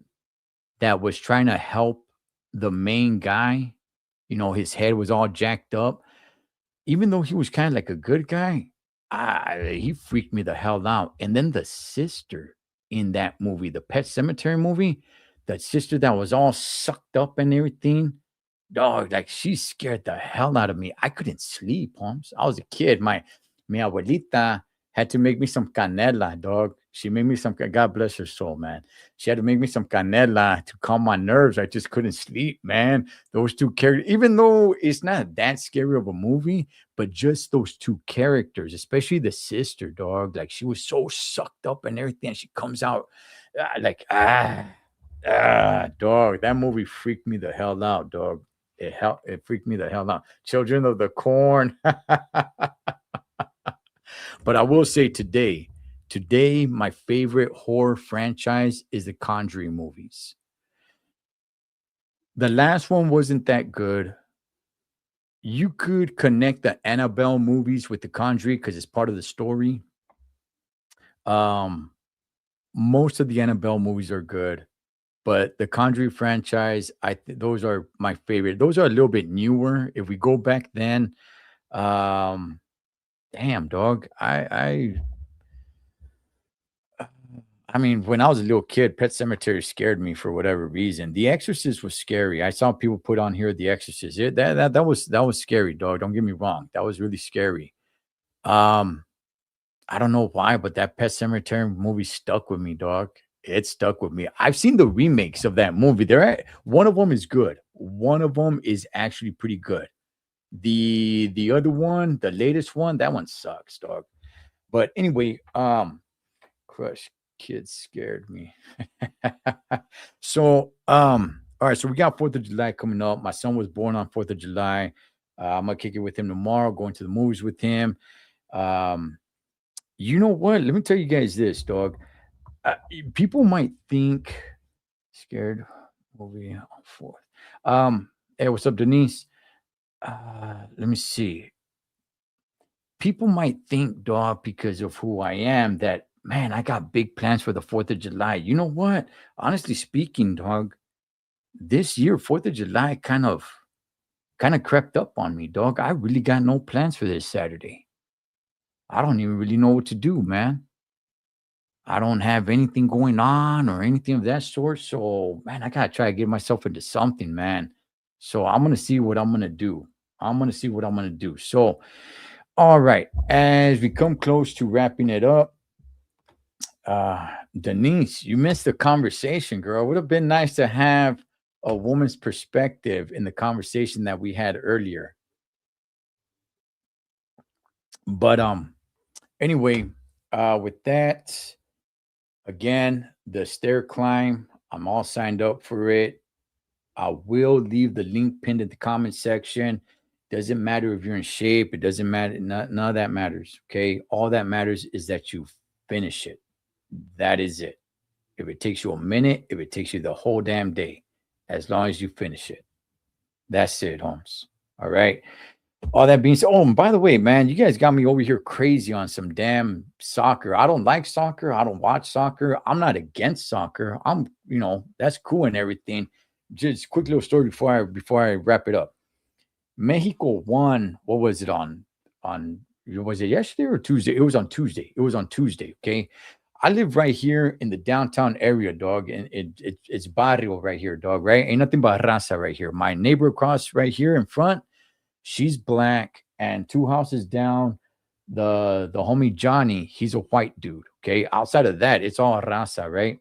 that was trying to help the main guy, you know, his head was all jacked up. Even though he was kind of like a good guy, he freaked me the hell out. And then the sister in that movie, the Pet Cemetery movie, that sister that was all sucked up and everything, dog, like she scared the hell out of me. I couldn't sleep, Holmes. I was a kid. Mi abuelita had to make me some canela, dog. She made me some, God bless her soul, man. She had to make me some canela to calm my nerves. I just couldn't sleep, man. Those two characters, even though it's not that scary of a movie, but just those two characters, especially the sister, dog, like she was so sucked up and everything. She comes out dog. That movie freaked me the hell out, dog. It freaked me the hell out. Children of the Corn. But I will say today, my favorite horror franchise is the Conjuring movies. The last one wasn't that good. You could connect the Annabelle movies with the Conjuring because it's part of the story. Most of the Annabelle movies are good, but the Conjuring franchise, those are my favorite. Those are a little bit newer. If we go back then, damn dog, I I mean, when I was a little kid, Pet Cemetery scared me for whatever reason. The Exorcist was scary. I saw people put on here The Exorcist. That was scary, dog. Don't get me wrong. That was really scary. Um, I don't know why, but that Pet Cemetery movie stuck with me, dog. It stuck with me. I've seen the remakes of that movie. One of them is good. One of them is actually pretty good. The other one, the latest one, that one sucks, dog. But anyway, Crush Kids scared me. So, all right. So we got 4th of July coming up. My son was born on 4th of July. I'm gonna kick it with him tomorrow. Going to the movies with him. You know what? Let me tell you guys this, dog. People might think scared movie on 4th. Hey, what's up, Denise? Let me see. People might think, dog, because of who I am, that man, I got big plans for the 4th of July. You know what? Honestly speaking, dog, this year, 4th of July kind of crept up on me, dog. I really got no plans for this Saturday. I don't even really know what to do, man. I don't have anything going on or anything of that sort. So, man, I gotta try to get myself into something, man. So I'm gonna see what I'm gonna do. So, all right, as we come close to wrapping it up, Denise, you missed the conversation, girl. Would have been nice to have a woman's perspective in the conversation that we had earlier. But anyway, with that, again, the stair climb, I'm all signed up for it. I will leave the link pinned in the comment section. Doesn't matter if you're in shape. It doesn't matter. None of that matters. Okay. All that matters is that you finish it. That is it. If it takes you a minute, if it takes you the whole damn day, as long as you finish it. That's it, Holmes. All right. All that being said, oh, and by the way, man, you guys got me over here crazy on some damn soccer. I don't like soccer. I don't watch soccer. I'm not against soccer. That's cool and everything. Just quick little story before I wrap it up. Mexico won. What was it on? Was it yesterday or Tuesday? It was on Tuesday. Okay. I live right here in the downtown area, dog, and it's barrio right here, dog. Right? Ain't nothing but raza right here. My neighbor across right here in front, she's black, and 2 houses down, the homie Johnny, he's a white dude. Okay. Outside of that, it's all raza, right?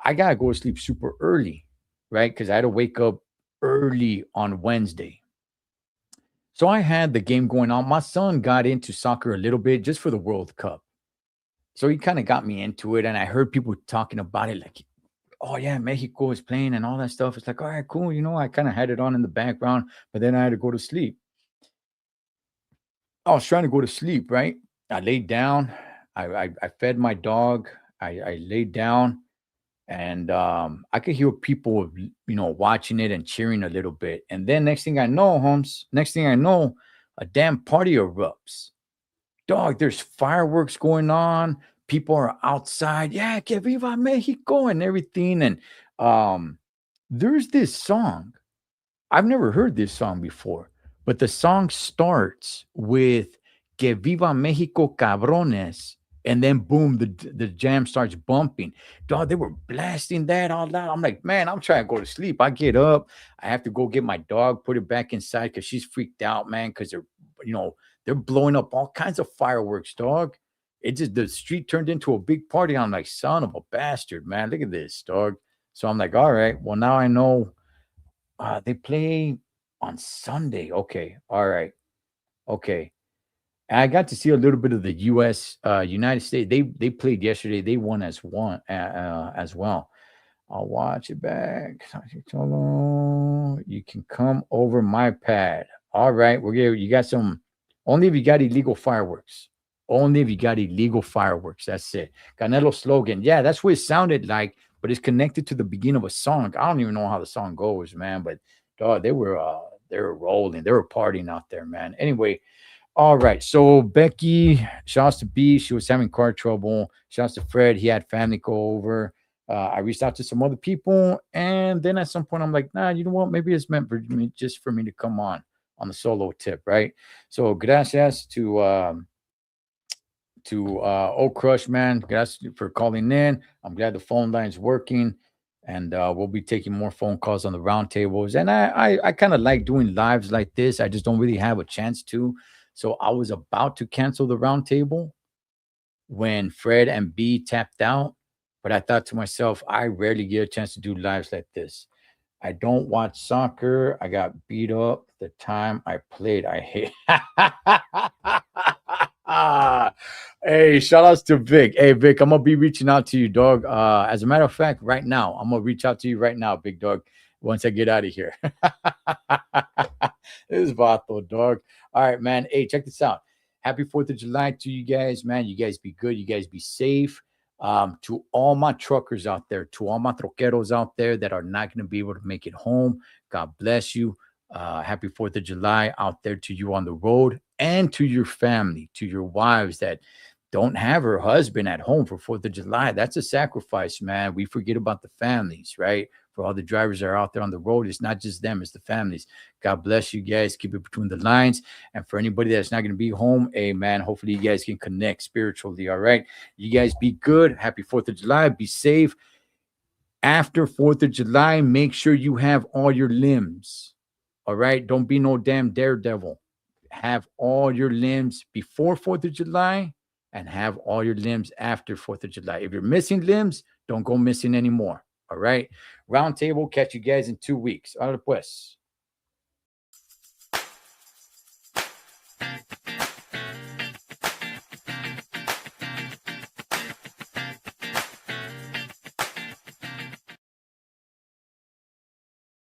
I gotta go to sleep super early, right? Because I had to wake up early on Wednesday. So I had the game going on. My son got into soccer a little bit just for the World Cup. So he kind of got me into it. And I heard people talking about it like, oh, yeah, Mexico is playing and all that stuff. It's like, all right, cool. I kind of had it on in the background, but then I had to go to sleep. I was trying to go to sleep, right? I laid down. I fed my dog. I laid down. And I could hear people, watching it and cheering a little bit. And then next thing I know, Holmes, a damn party erupts. Dog, there's fireworks going on. People are outside. Yeah, que viva Mexico and everything. And there's this song. I've never heard this song before, but the song starts with que viva Mexico cabrones. And then boom, the jam starts bumping. Dog, they were blasting that all out. I'm like, man, I'm trying to go to sleep. I get up. I have to go get my dog, put it back inside because she's freaked out, man, because they're blowing up all kinds of fireworks, dog. The street turned into a big party. I'm like, son of a bastard, man. Look at this, dog. So I'm like, all right, well, now I know they play on Sunday. Okay. All right. Okay. I got to see a little bit of the United States. They played yesterday. They won as well. I'll watch it back. You can come over my pad. All right, you got some. Only if you got illegal fireworks. That's it. Canelo slogan. Yeah, that's what it sounded like, but it's connected to the beginning of a song. I don't even know how the song goes, man. But dog, they were rolling. They were partying out there, man. Anyway. All right. So Becky, shouts to B. She was having car trouble. Shouts to Fred. He had family go over. I reached out to some other people. And then at some point, I'm like, nah, you know what? Maybe it's meant for me, just for me to come on the solo tip, right? So gracias to to Oak Crush, man. Thanks for calling in. I'm glad the phone line's working, and we'll be taking more phone calls on the roundtables. And I kind of like doing lives like this. I just don't really have a chance to. So I was about to cancel the roundtable when Fred and B tapped out, but I thought to myself, I rarely get a chance to do lives like this. I don't watch soccer. I got beat up the time I played. I hate. Hey, shout outs to Vic. Hey, Vic, I'm gonna be reaching out to you, dog. As a matter of fact, right now, I'm gonna reach out to you right now, big dog. Once I get out of here. This is Vato, dog. All right, man. Hey, check this out. Happy 4th of July to you guys, man. You guys be good. You guys be safe. To all my truckers out there, to all my troqueros out there that are not going to be able to make it home, God bless you. Happy 4th of July out there to you on the road, and to your family, to your wives that don't have her husband at home for 4th of July. That's a sacrifice, man. We forget about the families, right? For all the drivers that are out there on the road, it's not just them, it's the families. God bless you guys. Keep it between the lines. And for anybody that's not going to be home, hey, man, hopefully you guys can connect spiritually, all right? You guys be good. Happy 4th of July. Be safe. After 4th of July, make sure you have all your limbs, all right? Don't be no damn daredevil. Have all your limbs before 4th of July and have all your limbs after 4th of July. If you're missing limbs, don't go missing anymore. All right. Roundtable. Catch you guys in 2 weeks. Ahora pues.